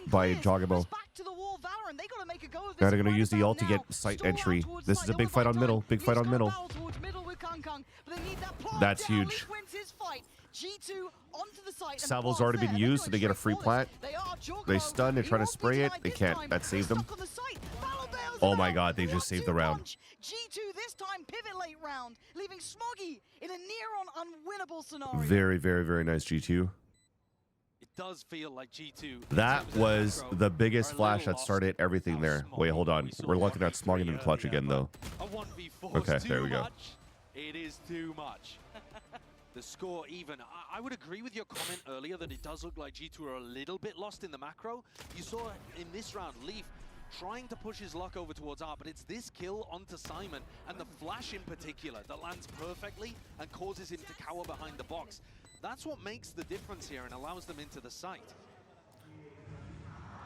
Jogabo. Back to the wall, Valorant. They got to make a go of this. Now they're gonna right use the about ult to now. get site Stall out entry. towards This site. is a They'll big fight buy on middle. time. Big He's fight on got a middle. battle towards middle with Kung, but they need that plant That's down. huge. Leaf wins his fight. G2 onto the site. and the Salvo's plant's already been there. used, They're so they get a going free straight for this. plant. They are Jogabo. They stun, they're He trying to won't be spray it. denied They this can't. time. That saved They're them. stuck on the site. Valor bails Oh him my out. God, they The just saved 1-2 the round. punch. G2 this time pivot late round, leaving Smoggy in a near-on unwinnable scenario. Very, very, very nice G2. It does feel like G2. That was the biggest flash that started everything there. Wait, hold on. We're looking at Smoggy and Clutch again, though. A 1v4 Okay, too there we go. much. It is too much. The score even. I would agree with your comment earlier that it does look like G2 are a little bit lost in the macro. You saw in this round, Leaf trying to push his luck over towards Art, but it's this kill onto Simon and the flash in particular that lands perfectly and causes him to cower behind the box. That's what makes the difference here and allows them into the site.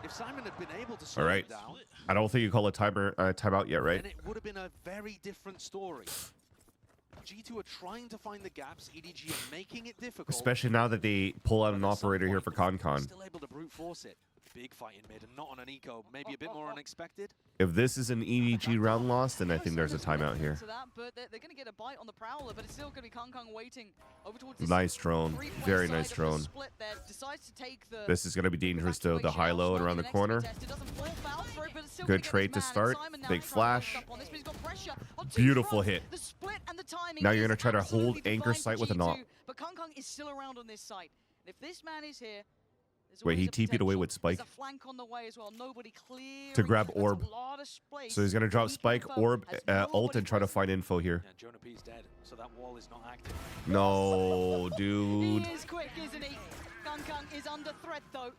If Simon had been able to slow All right. him down, I don't think you call a timeout yet, right? then it would have been a very different story. G2 are trying to find the gaps. EDG are making it difficult. Especially now that they pull out an operator here for ConCon. Still able to brute force it. big fight in mid and not on an eco. Maybe a bit more unexpected. If this is an EDG round loss, then I think there's a timeout here. To that, but they're going to get a bite on the Prowler, but it's still going to be Kang waiting over towards this Nice drone. three-way Very side nice of the drone. split there. Decides to take the This is going to be dangerous though. The evacuation high-low and out. around the Next to be corner. tested. Doesn't fall foul for it, but it's still Good gonna get trade his to man. start. Simon now Big trying to flash. load up on this, but he's got pressure on two Beautiful fronts. hit. The split and the timing Now you're is going to try to hold absolutely anchor divine sight for with a G2, knot. but Kang is still around on this site. And if this man is here, there's Wait, he always a TP'd away potential. with Spike. There's a flank on the way as well. Nobody clearing To grab it. That's orb. a lot of space. So he's going to drop He Spike, confirmed orb, has ult, and try to nobody find info here. Yeah, Jonah P's dead, so that wall is not active. No, dude. He is quick, isn't he? Kang is under threat, though.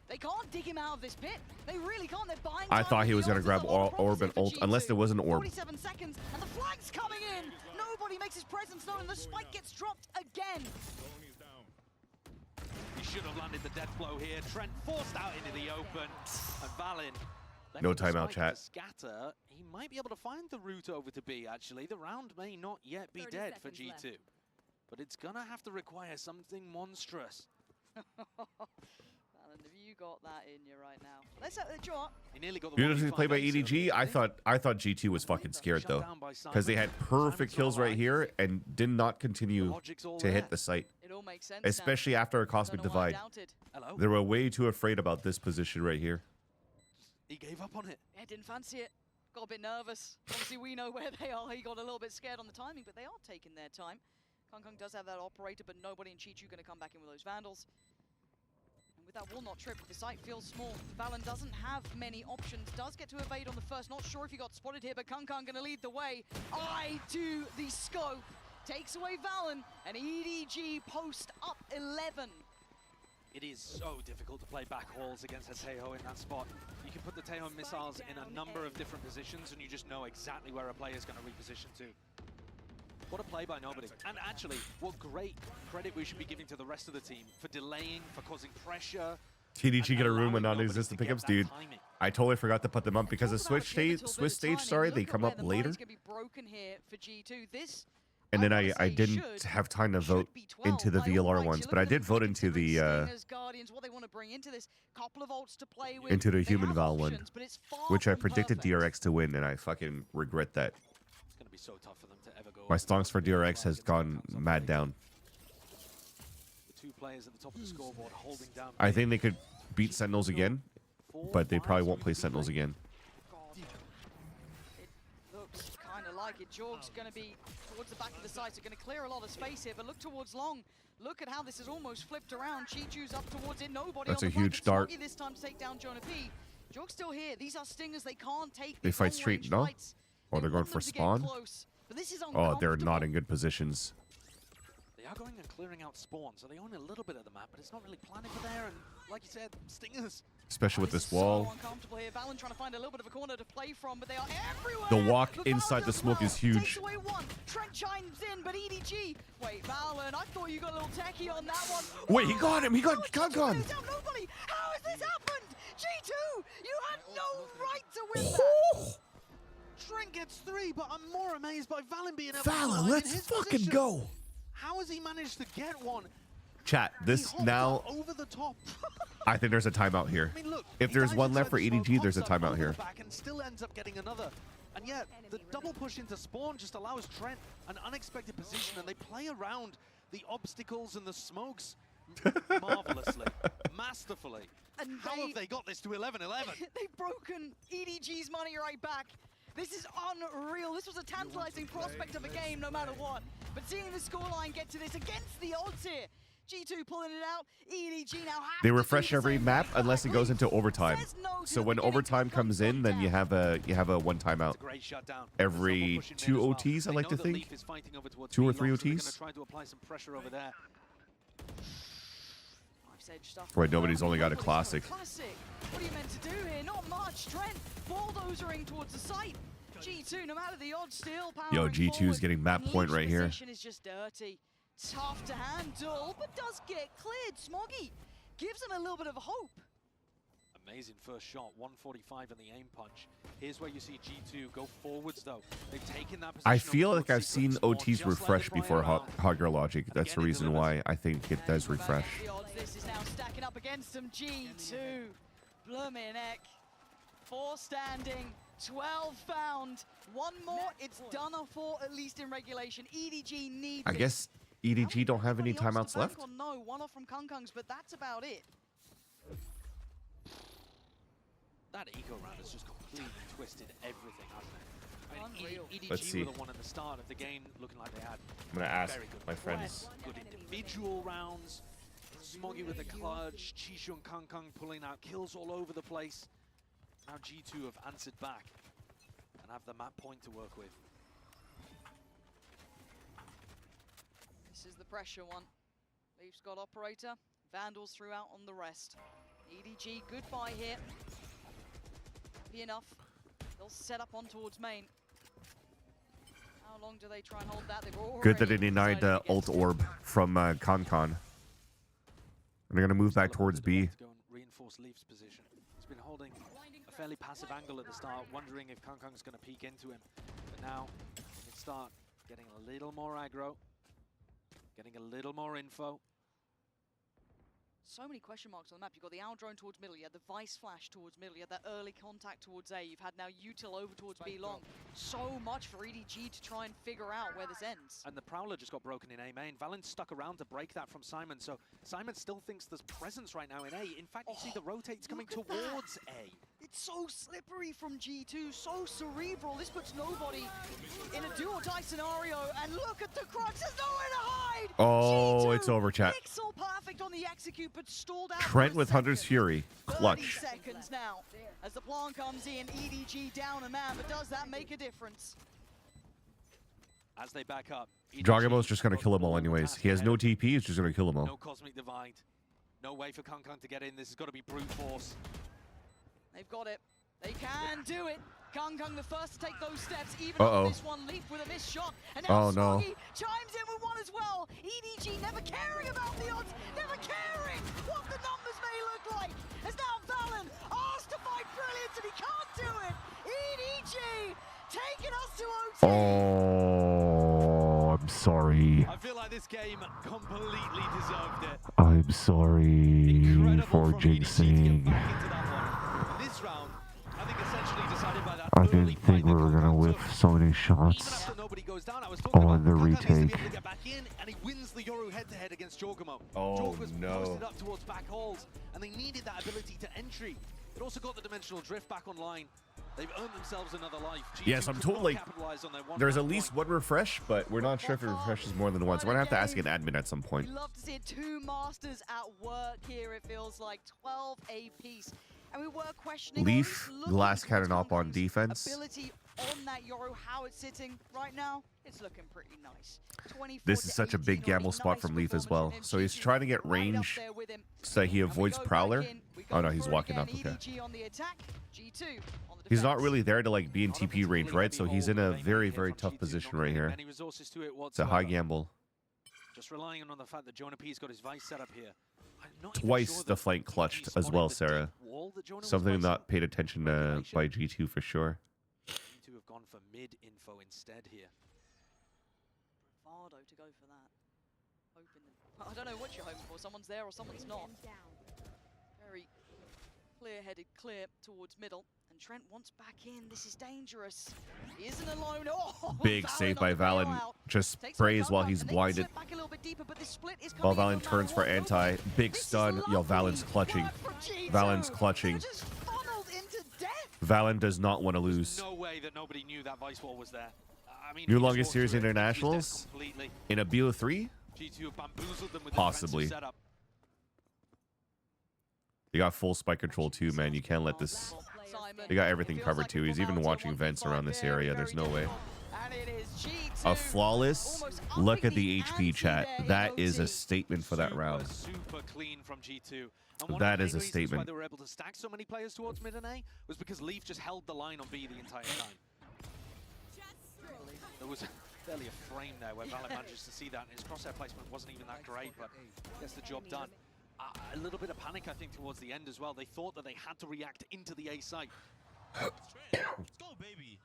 They can't dig him out of this pit. They really can't. They're buying I time thought with he the was going to ults. There's grab a lot of orb and promise here ult, for unless G2. there was an orb. 47 seconds, and the flag's coming in. Nobody makes his presence known, and the spike gets dropped again. He should have landed the death blow here. Trent forced out into the open, and Valen. left No with the timeout, spike chat. to Scatter. He might be able to find the route over to B, actually. The round may not yet be 30 dead for seconds G2. left. But it's going to have to require something monstrous. Alan, have you got that in you right now? Let's draw. He nearly got the Beautifully 1v5 played by ace EDG. early. I thought G2 was fucking scared Shut though, down by because they Simon. had perfect Simon's kills all right here and did not The continue logic's all to there. hit the site, It all makes sense. especially after a cosmic Don't know why I divide. doubted. Hello? They were way too afraid about this position right here. He gave up on it. Yeah, didn't fancy it. Got a bit nervous. Obviously, we know where they are. He got a little bit scared on the timing, but they are taking their time. Kang does have that operator, but nobody in Chi-Chu going to come back in with those Vandals. And with that walnut trip, the site feels small. Valen doesn't have many options. Does get to evade on the first. Not sure if he got spotted here, but Kang going to lead the way. Eye to the scope. Takes away Valen, and EDG post up 11. It is so difficult to play back halls against a Tejo in that spot. You can put the Tejo missiles in a number of different positions and you just know exactly where a player is going to reposition to. What a play by nobody. And actually, what great credit we should be giving to the rest of the team for delaying, for causing pressure. TDG get a room with allowing nobody non-existent to get pickups, that dude. timing. I totally forgot to put them up because the Talk about Swiss pivotal bit of stage, timing. sorry, Look they at come where up the later. line's gonna be broken here for G2. This, And then wanna I say didn't should, have time to should vote be 12 into the by all VLR rights. ones, You but look I at them did vote into considering the Slingers, Guardians, what they want to bring into this. Couple of ults to play with. into the They human have Val one, options, but it's far which I from predicted perfect. DRX to win, and I fucking regret that. It's going to be so tough for them to ever go. My over stonks for the DRX has flag gone against the mad down. The two players at the top of the scoreboard holding down. I think they could beat Sentinels again, 4, but they 5, probably won't 2, play 3 Sentinels again. God. It looks kind of like it. Jorg's going to be towards the back of the site. They're going to clear a lot of space here, but look towards long. Look at how this is almost flipped around. Chi-Chu's up towards it. Nobody That's on a the flank. huge It's dart. Smoggy this time to take down Jonah P. Jorg's still here. These are stingers. They can't take They these fight straight, long-range no? fights. Or They they're going want for them to get spawn? close, but this is Oh, they're not uncomfortable. in good positions. They are going and clearing out spawn, so they own a little bit of the map, but it's not really planning for there. And like you said, stingers. Especially with This this is wall. So uncomfortable here. Valen trying to find a little bit of a corner to play from, but they are everywhere. The walk But inside Valen the does smoke well. is huge. Takes away one. Trent chimes in, but EDG. Wait, Valen, I thought you got a little techie on that one. Wait, he got him. He got How Gun. is nobody? How has this happened? G2, you had no right to win that. Trent gets 3, but I'm more amazed by Valen being able to Fallon, survive in let's his fucking position. go. How has he managed to get one? Chat, He this hopped now, up over the top. I think there's a timeout here. I mean, look, If he there's dives one left inside for the smoke, EDG, there's a pops up timeout over here. the back and still ends up getting another. And yet, the double push into spawn just allows Trent an unexpected position, and they play around the obstacles and the smokes marvelously, masterfully. And How have they got this to 11-11? They've broken EDG's money right back. This is unreal. This was a tantalizing prospect of a game, no matter what. But seeing the scoreline get to this against the odds here. G2 pulling it out. EDG now have They to refresh do the every same map thing. unless it goes into overtime. Says no to So the when beginning. overtime comes in, then you have a one timeout. It's a great shutdown. Every Double push in mid 2 as well. OTs, I They like know to that think. Leaf is fighting over towards 2 or B 3 long, so they're OTs. gonna try to apply some pressure over there. Knife's edge stuff. Wait, nobody's only got a Nobody's classic. Classic. What are you meant to do here? Not much. Trent bulldozering towards the site. G2, no matter the odds, still powering Yo, G2 is forward. getting map And point Leaf's right here. position is just dirty. Tough to handle, but does get cleared. Smoggy gives him a little bit of hope. Amazing first shot, 145 in the aim punch. Here's where you see G2 go forwards though. They've taken that position. I feel over like towards I've seen Secret Spawn, OTs just like refresh the prior before round. Hogger Logic. That's the Again, it reason delivers. why I think it does refresh. The odds. This is now stacking up against some G2. Blooming heck. 4 standing, 12 found. One more, it's done for at least in regulation. EDG need I this. guess EDG don't have any Anybody else timeouts to bank left. on? No, one off from Kungkungs, but that's about it. That eco round has just completely twisted everything, hasn't it? I mean, Unreal. EDG Let's see. were the one at the start of the game looking like they had I'm gonna ask very good my friends. good individual rounds. Smoggy with the clutch, Chishu and Kungkung pulling out kills all over the place. Now G2 have answered back and have the map point to work with. This is the pressure one. Leaf's got operator, Vandals throughout on the rest. EDG, goodbye here. Happy enough. They'll set up on towards main. How long do they try and hold that? They've already Good that they denied decided against ult it. orb from Concon. They're gonna move back towards B. To go and reinforce Leaf's position. He's been holding a fairly passive angle at the start, wondering if Kungkung's going to peek into him. But now he can start getting a little more aggro, getting a little more info. So many question marks on the map. You've got the owl drone towards middle, you had the Vice flash towards middle, you had that early contact towards A, you've had now Util over towards B long. So much for EDG to try and figure out where this ends. And the Prowler just got broken in A main. Valen stuck around to break that from Simon, so Simon still thinks there's presence right now in A. In fact, you see the rotates coming look at that. towards A. It's so slippery from G2, so cerebral. This puts nobody in a do-or-die scenario, and look at the crunch, there's nowhere to hide! Oh, G2, it's over, chat. Pixel perfect on the execute, but stalled out Trent for a with Hunter's second. Fury. 30 Clutch. seconds now, as the plan comes in, EDG down a man, but does that make a difference? As they back up, Dragomo's just gonna kill them all anyways. He has no TP, he's just gonna kill them all. No Cosmic Divide. No way for Kungkung to get in. This has got to be brute force. They've got it. They can do it. Kungkung the first to take those steps, even Uh-oh. on this one. Leaf with a missed shot. And now Oh, no. Smoggy chimes in with one as well. EDG never caring about the odds, never caring what the numbers may look like. As now Valen asked to fight brilliance and he can't do it. EDG taking us to OT. Oh, I'm sorry. I feel like this game completely deserved it. I'm sorry Incredible for from EDG to jinxing. get back into that one. And this round, I think essentially decided by that I early didn't think fight we that were gonna Kungkung whiff took. so many Even shots after nobody goes down, I was talking on about the Kungkung needs to be retake. able to get back in, and he wins the Yoru head-to-head against Jorgamo. Oh, Jorg was no. posted up towards back halls, and they needed that ability to entry. It also got the dimensional drift back online. They've earned themselves another life. G2 Yes, I'm could told, not like, capitalize on their one there's at round least point. one refresh, but we're not sure if it refreshes more than once. We're gonna have to ask an admin at some We point. love to see it. 2 masters at work here, it feels like 12 apiece. And we were questioning Leaf, or looking glass towards cannon up on Kungkung's defense. ability on that Yoru, how it's sitting right now, it's looking pretty nice. 24 This to is such a 18 big on gamble a spot nice from Leaf as performance well. from him. So he's G2 trying to get right up range there with him. so that he And we avoids go back Prowler. in, we Oh no, go he's for it walking again. up, okay. EDG on the attack, G2 on the He's not defense. really there to like be in Not a TP range, particularly right? So heavy he's in hold, a but they very, make it very from tough G2, position not right putting here. many resources to it It's a high whatsoever. gamble. Just relying on the fact that Jonah P's got his vice set up here. I'm not even Twice sure the that flank EDG clutched as spotted well, the Sarah. deep wall that Jonah was Something vicing. not paid attention to by G2 for sure. G2 have gone for mid info instead here. Bravado to go for that. Hoping I don't know what you're hoping for. Someone's there or someone's not. Very clear-headed, clear towards middle. And Trent wants back in. This is dangerous. He isn't alone. Oh, Big Valen save on by the Valen. bailout. Just Takes sprays away while Kungkung, he's and they can blinded. slip back a little bit deeper, but this split is While coming in Valen no turns for matter what. anti. Big This is stun. Yo, lovely Valen's clutching. work from G2. Valen's clutching. They're just funneled into death. Valen does not want to There's lose. no way that nobody knew that vice wall was there. I mean, New he just longest walked series through it. He was dead internationals? completely. In a BO3? G2 have bamboozled them with the Possibly. defensive setup. They got full spike control too, man. You can't let this... They got everything covered too. He's even watching vents around this area. There's no way. And it is G2. A flawless look at the HP chat. That is a statement for that Super, round. super clean from G2. And one That of the is a main reasons statement. why they were able to stack so many players towards mid and A was because Leaf just held the line on B the entire time. There was barely a frame there where Valen manages to see that, and his crosshair placement wasn't even that great, but gets the job done. A little bit of panic, I think, towards the end as well. They thought that they had to react into the A site. Let's go, baby.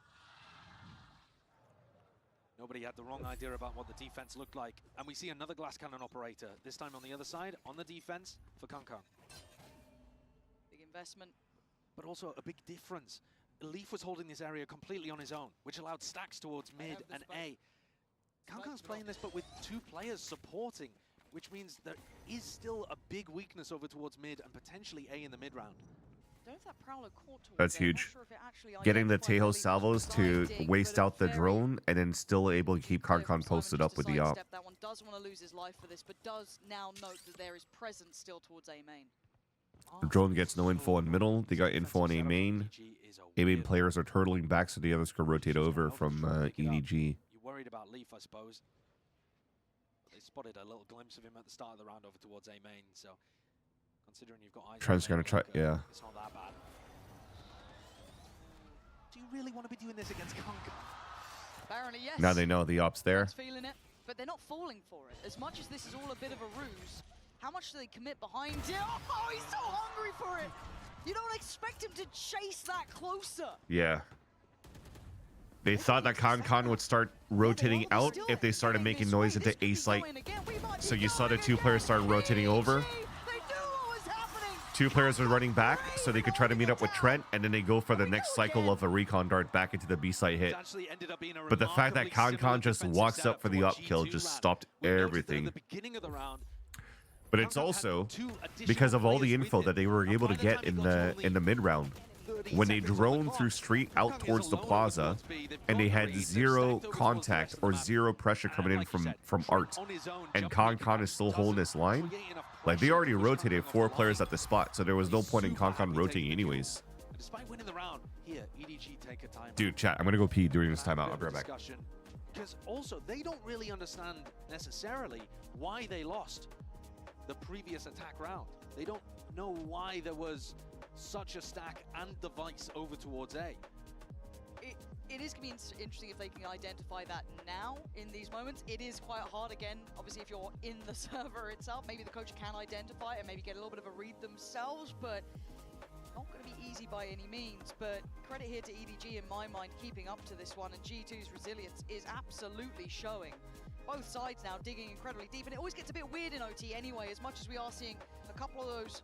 Nobody had the wrong idea about what the defense looked like. And we see another glass cannon operator, this time on the other side, on the defense for Kungkung. Big investment. but also a big difference. Leaf was holding this area completely on his own, which allowed stacks towards mid and A. Kankan's playing this, but with 2 players supporting, which means there is still a big weakness over towards mid and potentially A in the mid round. That's huge. Getting the Tejo salvos to waste out the drone and then still able to keep Kankan posted up with the op. That one does want to lose his life for this, but does now note that there is presence still towards A main. The drone gets no info in middle. They got info on A main. A main players are turtling back so the others can rotate over from EDG. You worried about Leaf, I suppose. They spotted a little glimpse of him at the start of the round over towards A main, so considering you've got eyes. Trent's gonna try, yeah. It's not that bad. Do you really want to be doing this against Kankan? Apparently, yes. Now they know the op's there. Feeling it, but they're not falling for it. As much as this is all a bit of a ruse, how much do they commit behind it? Oh, he's so hungry for it. You don't expect him to chase that closer. Yeah. They thought that Kankan would start rotating out if they started making noise into A site. So you saw the 2 players start rotating over. 2 players were running back so they could try to meet up with Trent, and then they go for the next cycle of a recon dart back into the B site hit. But the fact that Kankan just walks up for the up kill just stopped everything. But it's also because of all the info that they were able to get in the mid round. When they drone through street out towards the plaza, and they had 0 contact or 0 pressure coming in from Art, and Kankan is still holding this line, like they already rotated 4 players at the spot, so there was no point in Kankan rotating anyways. Dude, chat, I'm gonna go pee during this timeout. I'll be right back. Because also they don't really understand necessarily why they lost the previous attack round. They don't know why there was such a stack and device over towards A. It is going to be interesting if they can identify that now in these moments. It is quite hard again, obviously if you're in the server itself, maybe the coach can identify it and maybe get a little bit of a read themselves, but not going to be easy by any means. But credit here to EDG in my mind, keeping up to this one, and G2's resilience is absolutely showing. Both sides now digging incredibly deep, and it always gets a bit weird in OT anyway, as much as we are seeing a couple of those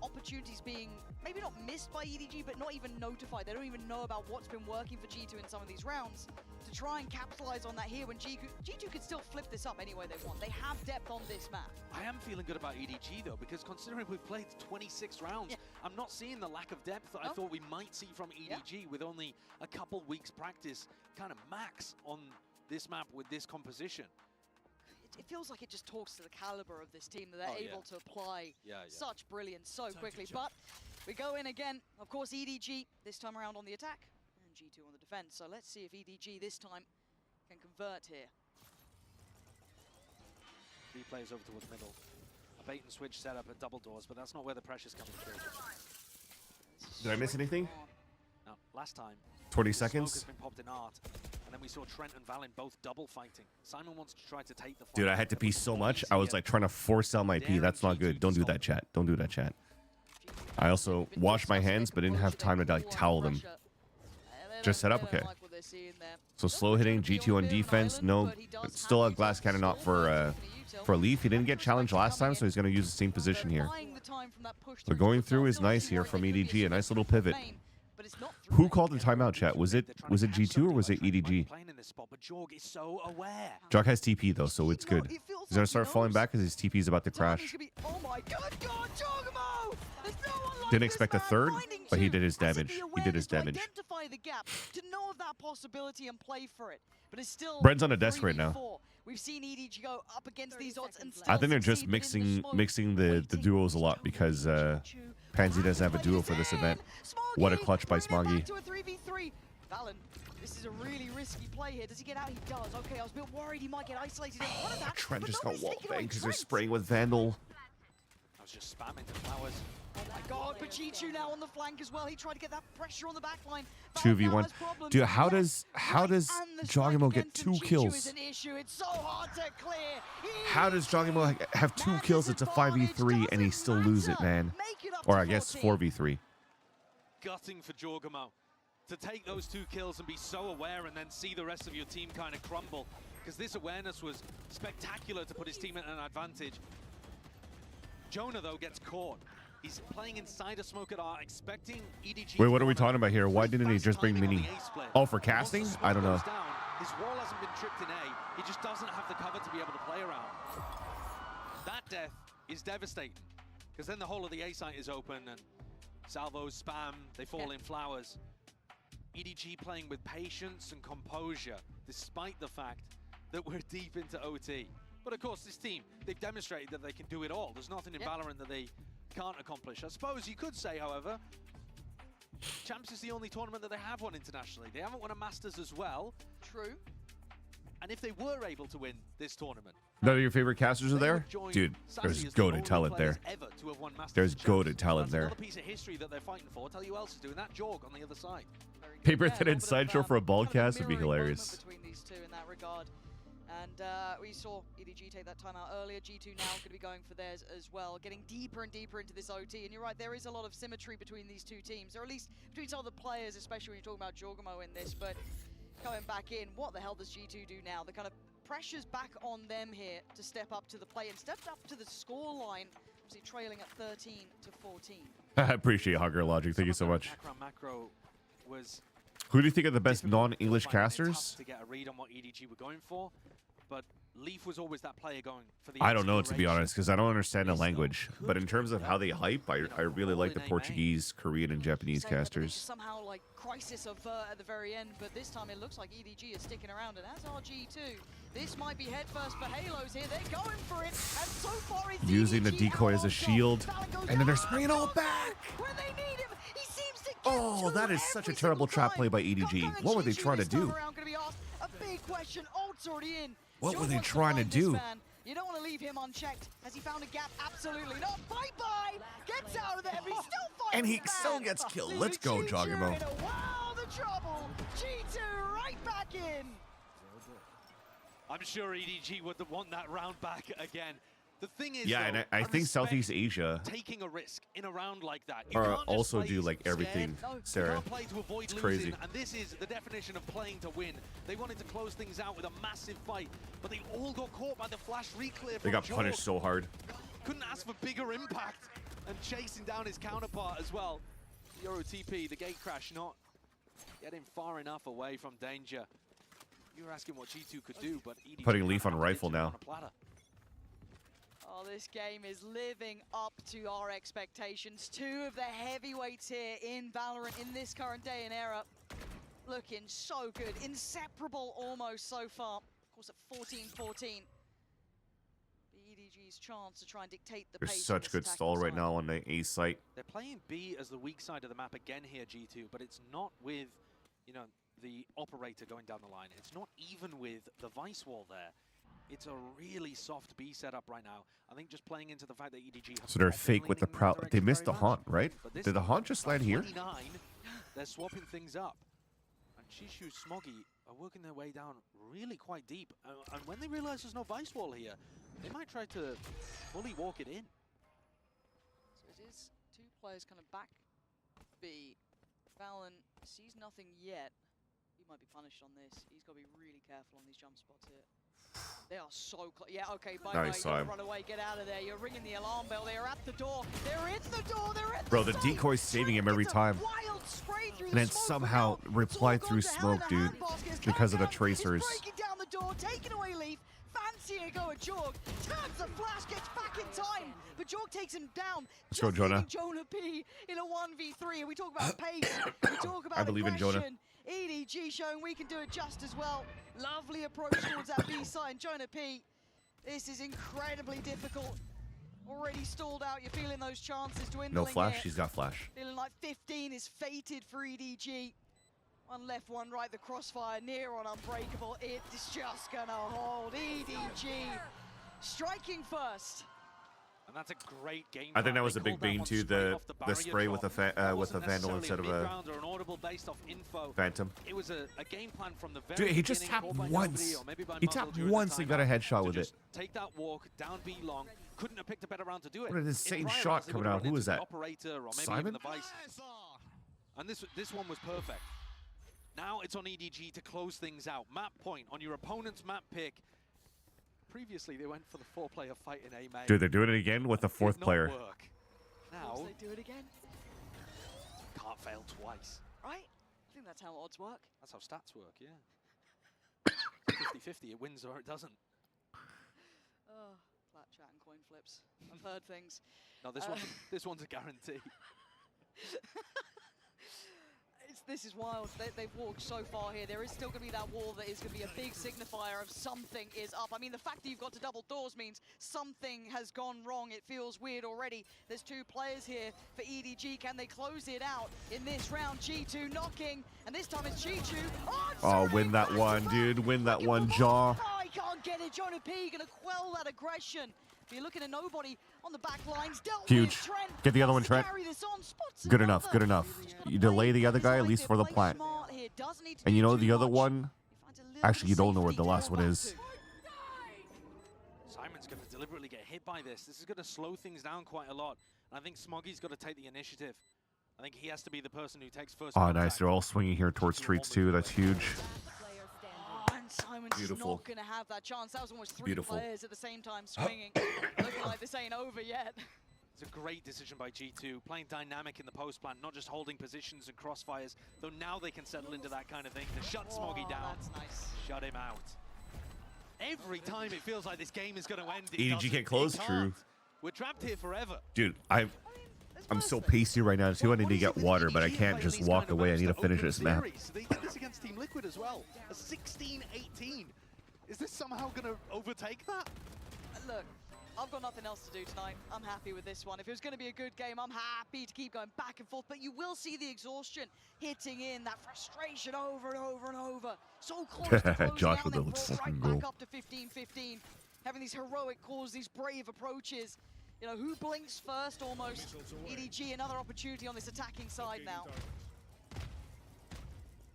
opportunities being maybe not missed by EDG, but not even notified. They don't even know about what's been working for G2 in some of these rounds to try and capitalize on that here when G2 could still flip this up any way they want. They have depth on this map. I am feeling good about EDG though, because considering we've played 26 rounds, I'm not seeing the lack of depth that I thought we might see from EDG with only a couple weeks practice kind of max on this map with this composition. It feels like it just talks to the caliber of this team that they're able to apply such brilliance so quickly. But we go in again, of course, EDG this time around on the attack and G2 on the defense. So let's see if EDG this time can convert here. 3 players over towards middle. A bait and switch setup at double doors, but that's not where the pressure's coming through. Did I miss anything? No, last time 20 seconds. Has been popped in Art, and then we saw Trent and Valen both double fighting. Simon wants to try to take the fight. Dude, I had to pee so much. I was like trying to force out my pee. That's not good. Don't do that, chat. Don't do that, chat. I also washed my hands, but didn't have time to like towel them. Just set up? Okay. So slow hitting, G2 on defense. No, still a glass cannon not for Leaf. He didn't get challenged last time, so he's going to use the same position here. But going through is nice here from EDG. A nice little pivot. Who called the timeout, chat? Was it G2 or was it EDG? Jog has TP though, so it's good. He's gonna start falling back because his TP is about to crash. Didn't expect a third, but he did his damage. He did his damage. Bren's on a desk right now. We've seen EDG go up against these odds and I think they're just mixing the duos a lot because Pansy doesn't have a duo for this event. What a clutch by Smoggy. Valen, this is a really risky play here. Does he get out? He does. Okay, I was a bit worried he might get isolated. Trent just got wall banged because they're spraying with Vandal. I was just spamming the flowers. Oh my god, but G2 now on the flank as well. He tried to get that pressure on the back line. 2v1. Dude, how does Jogimo get 2 kills? How does Jogimo have 2 kills? It's a 5v3 and he still lose it, man. Or I guess 4v3. Gutting for Jogimo to take those 2 kills and be so aware and then see the rest of your team kind of crumble. Because this awareness was spectacular to put his team at an advantage. Jonah, though, gets caught. He's playing inside a smoke at R, expecting EDG. Wait, what are we talking about here? Why didn't he just bring Mini? Oh, for casting? I don't know. His wall hasn't been tripped in A. He just doesn't have the cover to be able to play around. That death is devastating, because then the whole of the A site is open and salvos spam, they fall in flowers. EDG playing with patience and composure, despite the fact that we're deep into OT. But of course, this team, they've demonstrated that they can do it all. There's nothing in Valorant that they can't accomplish. I suppose you could say, however, Champs is the only tournament that they have won internationally. They haven't won a Masters as well. True. And if they were able to win this tournament, None of your favorite casters are there? Dude, there's goated talent there. There's goated talent there. Another piece of history that they're fighting for. Tell you who else is doing that. Jorg on the other side. Paper thin sideshow for a ball cast would be hilarious. Between these two in that regard. And we saw EDG take that time out earlier. G2 now going to be going for theirs as well, getting deeper and deeper into this OT. And you're right, there is a lot of symmetry between these two teams, or at least between some of the players, especially when you're talking about Jorgamo in this. But coming back in, what the hell does G2 do now? The kind of pressure's back on them here to step up to the plate and stepped up to the score line, obviously trailing at 13 to 14. I appreciate Hunger Logic. Thank you so much. Macro was Who do you think are the best non-English casters? to get a read on what EDG were going for, but Leaf was always that player going for the I don't know, to be honest, because I don't understand the language. But in terms of how they hype, I really like the Portuguese, Korean, and Japanese casters. Somehow like crisis of at the very end, but this time it looks like EDG is sticking around, and as RG too. This might be headfirst for Halos here. They're going for it, and so far it's Using the EDG decoy as a out shield, and then they're spraying all back. back. When they need him, he seems to get Oh, that is such a terrible trap play by EDG. What were they trying to do? A big question. Ult's already in. What were they trying to do? You don't want to leave him unchecked. Has he found a gap? Absolutely not. Bye-bye. Gets out of there, but he's still fighting. And he still gets killed. Let's go, Jogamo. Wow, the trouble. G2 right back in. I'm sure EDG would want that round back again. The thing is, Yeah, though, and I think Southeast Asia taking a risk in a round like that. You are can't just also play do like everything, scared. Sarah. You can't play to avoid losing, crazy. and this is the definition of playing to win. They wanted to close things out with a massive fight, but they all got caught by the flash reclear. They got punished so hard. Couldn't ask for bigger impact, and chasing down his counterpart as well. Euro TP, the gate crash, not getting far enough away from danger. You were asking what G2 could do, but EDG Putting Leaf on rifle now. Oh, this game is living up to our expectations. Two of the heavyweights here in Valorant in this current day and era. Looking so good. Inseparable almost so far. Of course, at 14-14. The EDG's chance to try and dictate the There's pace. such good stall right now on the A site. They're playing B as the weak side of the map again here, G2, but it's not with, you know, the operator going down the line. It's not even with the Vice wall there. It's a really soft B setup right now. I think just playing into the fact that EDG... So they're fake with the proud. They missed the haunt, right? Did the haunt just land here? 29, they're swapping things up. And Shishu, Smoggy are working their way down really quite deep. And when they realize there's no Vice wall here, they might try to fully walk it in. So it is two players kind of back B. Valen sees nothing yet. He might be punished on this. He's got to be really careful on these jump spots here. They are so close. Yeah, okay, bye-bye. Nice, Run away, get out of there. You're ringing the alarm bell. They are at the door. They're in the door. They're at Bro, the decoy's saving him every time. Wild spray through And then somehow reply through smoke, dude, because of the tracers. He's breaking down the door, taking away Leaf. Fancy a go at Jorg. Turns the flash, gets back in time. But Jorg takes him down. Let's go, Jonah. Jonah P in a 1v3. And we talk about pace. We talk about I believe in Jonah. aggression. EDG showing we can do it just as well. Lovely approach towards that B side. And Jonah P, this is incredibly difficult. Already stalled out. You're feeling those chances dwindling. No flash. Here. He's got flash. Feeling like 15 is fated for EDG. One left, one right. The crossfire near on Unbreakable. It's just gonna hold. EDG striking first. And that's a great game. I think that was a big bane too. The spray with a Vandal instead of a Phantom. It was a game plan from the very Dude, he just tapped once. He tapped once and got a headshot with it. Take that walk down B long. Couldn't have picked a better round to do it. What an insane shot coming out. Who was that? Simon? And this one was perfect. Now it's on EDG to close things out. Map point on your opponent's map pick. Previously, they went for the 4-player fight in A main. Dude, they're doing it again with the 4th player. Now, They do it again, can't fail twice. right? I think that's how odds work. That's how stats work, yeah. 50-50, it wins or it doesn't. Oh, flat chat and coin flips. I've heard things. No, this one's a guarantee. This is wild. They've walked so far here. There is still going to be that wall that is going to be a big signifier of something is up. I mean, the fact that you've got to double doors means something has gone wrong. It feels weird already. There's 2 players here for EDG. Can they close it out in this round? G2 knocking, and this time it's G2. Oh, win that one, dude. Win that one, Jaw. Oh, he can't get it. Jonah P going to quell that aggression. But you're looking at nobody on the back lines. Huge. Get the other one, Trent. Good enough, good enough. You delay the other guy, at least for the plant. And you know the other one? Actually, you don't know where the last one is. Simon's going to deliberately get hit by this. This is going to slow things down quite a lot. And I think Smoggy's got to take the initiative. I think he has to be the person who takes first Oh, contact. nice. They're all swinging here towards streets, too. That's huge. And Simon's Beautiful. not going to have that chance. That was almost 3 Beautiful. players at the same time swinging. Looking like this ain't over yet. It's a great decision by G2, playing dynamic in the post plant, not just holding positions and crossfires, though now they can settle into that kind of thing to shut Smoggy down. That's nice. Shut him out. Every time it feels like this game is going to end. EDG can't close, true. We're trapped here forever. Dude, I'm so pacey right now, too. I need to get water, but I can't just walk away. I need to finish this map. They did this against Team Liquid as well. A 16-18. Is this somehow going to overtake that? Look, I've got nothing else to do tonight. I'm happy with this one. If it was going to be a good game, I'm happy to keep going back and forth. But you will see the exhaustion hitting in, that frustration over and over and over. So close to closing Josh down, with then the brought fucking right goal. back up to 15-15. Having these heroic calls, these brave approaches. You know, who blinks first almost? EDG, another opportunity on this attacking side now.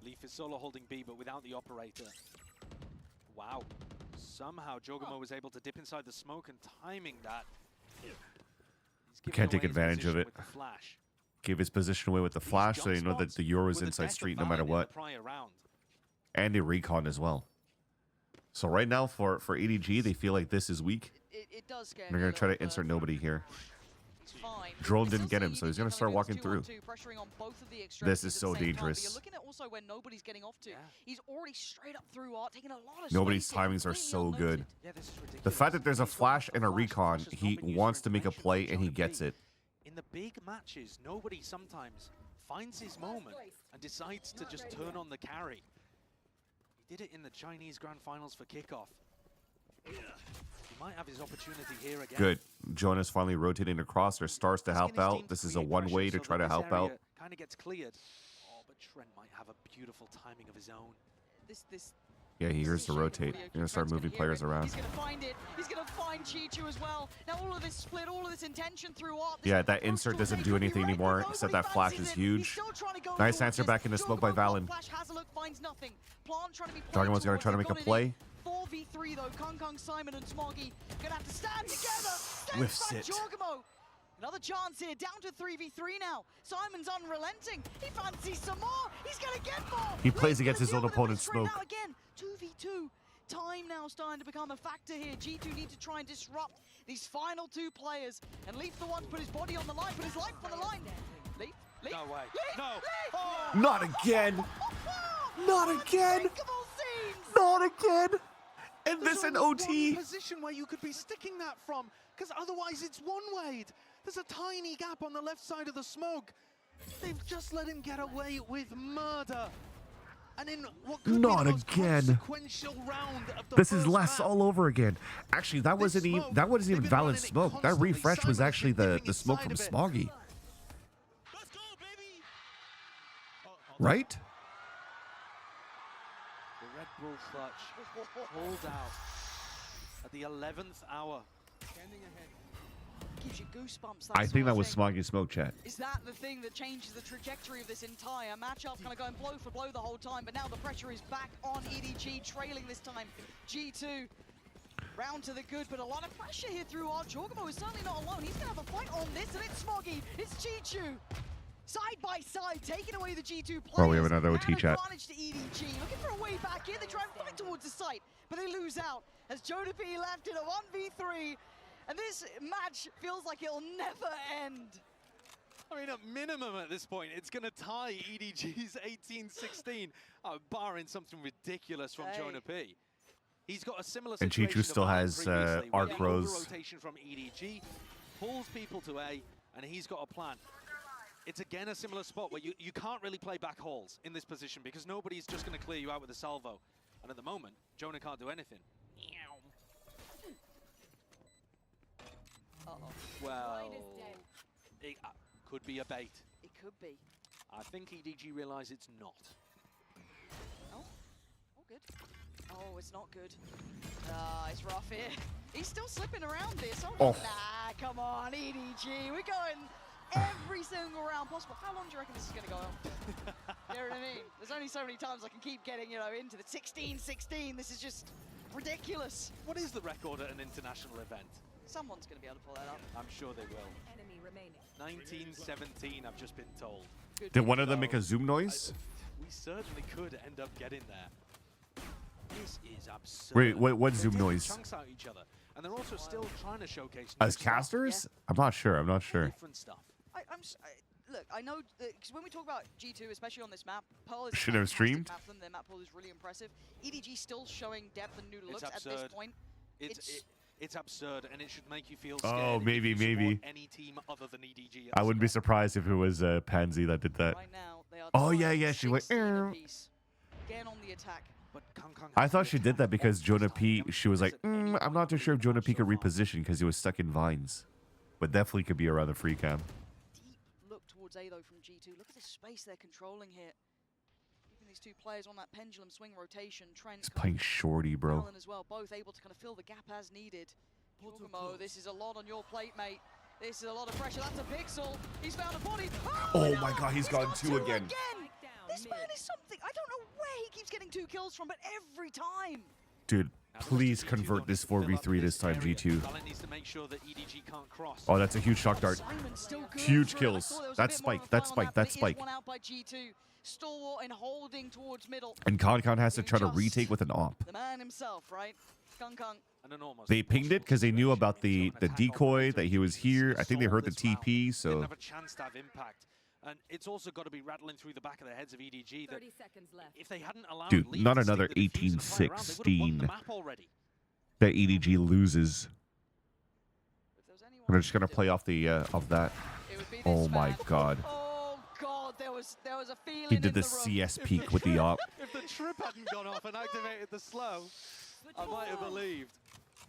Leaf is solo holding B, but without the operator. Wow. Somehow Jogomo was able to dip inside the smoke and timing that. Can't take advantage of it. With the flash. Gave his position away with the flash, so you know that the Euro's inside street no matter what. And a recon as well. So right now for EDG, they feel like this is weak. It does scare They're me going a to try to little insert bit. nobody here. It's fine. Drone It's didn't still get him, so he's EDG going to start coming walking in through. 2-on-2, pressuring on both of the This is extremities so at the same time, but dangerous. You're looking at also where nobody's getting off to. Yeah. He's already straight up through art, taking a lot of Nobody's space here, timings are completely so unnoted. good. Yeah, this is ridiculous. The fact that there's a He's flash got and a the recon, Flash has he not been used wants for to make a information play from and he Jonah gets P. it. In the big matches, nobody sometimes finds his moment and decides to just turn on the carry. He did it in the Chinese Grand Finals for kickoff. He might have his opportunity here again. Good. Jonas finally rotating across. There's stars to help Asking his out. team This is a create one-way pressure to so try that to this help out. area kind of gets cleared. Oh, but Trent might have a beautiful timing of his own. This Yeah, he hears to rotate. You're going to start moving players around. He's going to find it. He's going to find Chi-Chu as well. Now all of this split, all of this intention through art. Yeah, that insert doesn't do anything anymore, except that flash is huge. Nice answer back in the smoke by Valen. Flash has a look, finds nothing. Plant trying to be Juggernaut's going to try to make a play. 4v3 though, Kung, Simon and Smoggy gonna have to stand together. Whiffs it. Jorgamo. Another chance here, down to 3v3 now. Simon's unrelenting. He fancies some more. He's gonna get more. He plays Lee's against gonna his deal own with him, opponent's but it's smoke. right now again, 2v2. Time now starting to become a factor here. G2 need to try and disrupt these final 2 players. And Leaf the one to put his body on the line, put his life on the line. Leaf, No way. Leaf, No. Leaf. Oh. Not again. Not again. Unspeakable scenes. Not again. And There's this in only OT. one position where you could be sticking that from, because otherwise it's one-way. There's a tiny gap on the left side of the smoke. They've just let him get away with murder. And in what could Not be the most again. consequential round of the This is first less map. all over again. Actually, that wasn't even they've been Valen running it smoke. That constantly. refresh was Simon actually is the dipping smoke from inside of Smoggy, Let's go, baby. right? The Red Bull clutch pulled out at the 11th hour. Gives you goosebumps. I think that was Smoggy smoke chat. Is that the thing that changes the trajectory of this entire matchup? Kind of going blow for blow the whole time, but now the pressure is back on EDG, trailing this time. G2 round to the good, but a lot of pressure here through our Jorgamo is certainly not alone. He's gonna have a fight on this, and it's Smoggy, it's Chi-Chu. Side by side, taking away the G2 players. Oh, we have another OT and chat. advantage to EDG, looking for a way back in. They try and fight towards the site, but they lose out as Jonah P left in a 1v3. And this match feels like it'll never end. I mean, at minimum at this point, it's going to tie EDG's 18-16, barring something ridiculous from Jonah P. He's got a similar And situation Chichu still to Vine has previously, where arc the rows. over-rotation from EDG pulls people to A, and he's got a plan. It's again a similar spot where you can't really play back halls in this position because nobody's just going to clear you out with a salvo. And at the moment, Jonah can't do anything. Well, it could be a bait. It could be. I think EDG realise it's not. Oh, good. Oh, it's not good. It's rough here. He's still slipping around this. Oh. Nah, come on, EDG. We're going every single round possible. How long do you reckon this is going to go on? You know what I mean? There's only so many times I can keep getting, into the 16-16. This is just ridiculous. What is the record at an international event? Someone's going to be able to pull that up. I'm sure they will. Enemy remaining. 1917, I've just been told. Good. Did one of them make a zoom noise? We certainly could end up getting there. This is absurd. Wait, what They're zoom taking noise? chunks out each other, and they're also still trying to showcase As new stuff. casters? Yeah. I'm not sure. I'm not sure. Different stuff. Look, I know because when we talk about G2, especially on this map, Pearl is a Should have fantastic streamed. map for them. Their map pool is really impressive. EDG still showing depth and new looks at this absurd. point. It's absurd, and it should make you feel scared. Oh, if maybe, you support maybe. any team other than EDG. I wouldn't be surprised if it was Pansy that did that. Right now, they are Oh, yeah, tied yeah, she went, 16 "Ew." apiece. Again on the attack. But Kang I thought she did that because Jonah P, she was like, I'm not too sure if Jonah P could reposition because he was stuck in vines. But definitely could be around the free cam. Deep look towards A though from G2. Look at the space they're controlling here. Keeping these two players on that pendulum swing rotation. Trent He's playing shorty, bro. Allen as well, both able to kind of fill the gap as needed. Jorgamo, this is a lot on your plate, mate. This is a lot of pressure. That's a pixel. He's found a body. Oh my god, he's got two again. This man is something. I don't know where he keeps getting 2 kills from, but every time. Dude, please convert this 4v3 this time, G2. Talent needs to make sure that EDG can't cross. Oh, that's a huge shock dart. Simon's still good Huge through it. I kills. thought there was a That's bit more of spike, a that's fight on spike, that, that's but it is spike. one out by G2. Stalwart and holding towards middle. And Concon has to try to Just retake with an op. The man himself, right? Kung. And an almost They pinged it because they knew about the decoy, that he was here. I think they heard the TP, Didn't so... have a chance to have impact. And it's also got to be rattling through the back of the heads of EDG that 30 seconds left. if they hadn't allowed Dude, Lee not to stick another the defuse and play around, they would have won the 18-16. map already. That EDG loses. If there was anyone I'm just who gonna could play do off the of that. it would be this Oh my man. god. Oh god, there was a feeling He in did the room. CS peak with the op. If the trip hadn't gone off and activated the slow, I might have believed.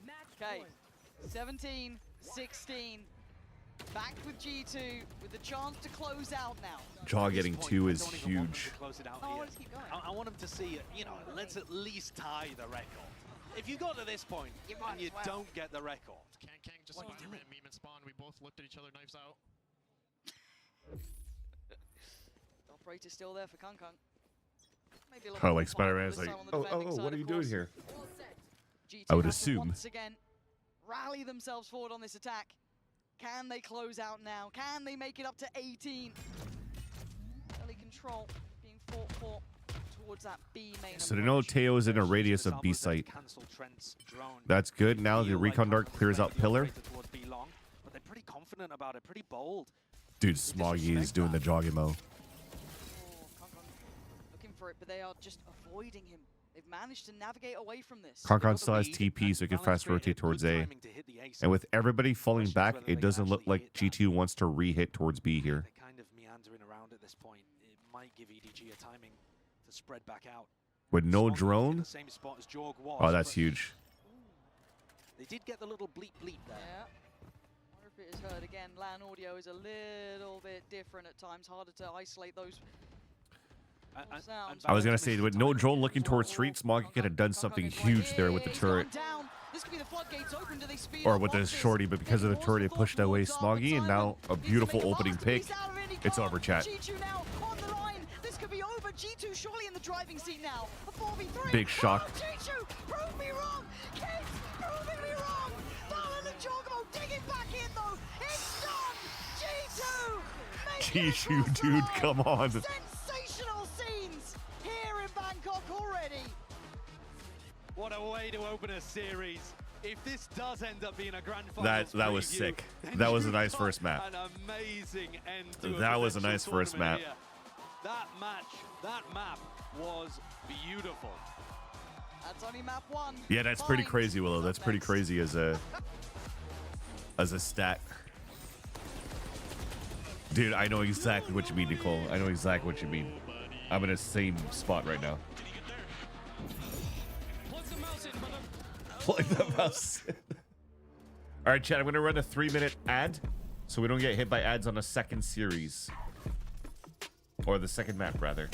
Match Okay, point. 17-16. Back with G2 with the chance to close out now. Jaw At this getting point, 2 I is don't even want them to huge. close it out Oh, here. let's keep going. I want them to see, let's at least tie the record. If you got to this point You might and you as well. don't get the record, Kang just What are you Spider-Man doing? meme and spawn. We both looked at each other, knives out. Operator's still there for Kung. Maybe a little Oh, more like fight Spider-Man's this like, time on the defending side, what are of you doing course. here? All set. G2 I would have to assume. once again rally themselves forward on this attack. Can they close out now? Can they make it up to 18? Early control being fought for towards that B main. So they know Teo is in a radius of B site. Cancel Trent's drone. That's good. Now the Feel like recon dart Kang clears will out be pillar. operated towards B long, but they're pretty confident about it, pretty bold. Dude, Smoggy is doing the jogging mo. Oh, Kung looking for it, but they are just avoiding him. They've managed to navigate away from this. Concon still has TP, so he can fast rotate towards A. And with everybody falling back, it doesn't look like G2 wants to re-hit towards B here. They're kind of meandering around at this point. It might give EDG a timing to spread back out. With no Smoggy in drone? the same spot as Jorg was, Oh, that's but huge. They did get the little bleep bleep there. Yeah. Wonder if it is heard again. LAN audio is a little bit different at times. Harder to isolate those. I was gonna say, with no drone looking towards street, Smoggy could have done something huge there with the turret. Or with the shorty, but because of the turret, it pushed away Smoggy, and now a beautiful opening pick. It's over, chat. G2 now on the line. This could be over. G2 surely in the driving seat now. A 4v3. Big shock. Oh, G2, prove me wrong. Kids, proving me wrong. Nolan and Jorgamo digging back in though. It's done. G2. making it G2, across the dude, line. come on. Sensational scenes here in Bangkok already. What a way to open a series. if this does end up being a grand final, That was sick. That was a nice first map. An amazing end to That a was a potential nice first map. tournament here. That map was beautiful. That's only map 1. Yeah, that's pretty Fine. crazy, Willow. That's pretty Next. crazy as a stat. Dude, I know exactly what you mean, Nicole. I know exactly what you mean. I'm in the same spot right now. Plug the mouse in. All right, chat, I'm going to run a 3-minute ad so we don't get hit by ads on the second series. Or the second map, rather.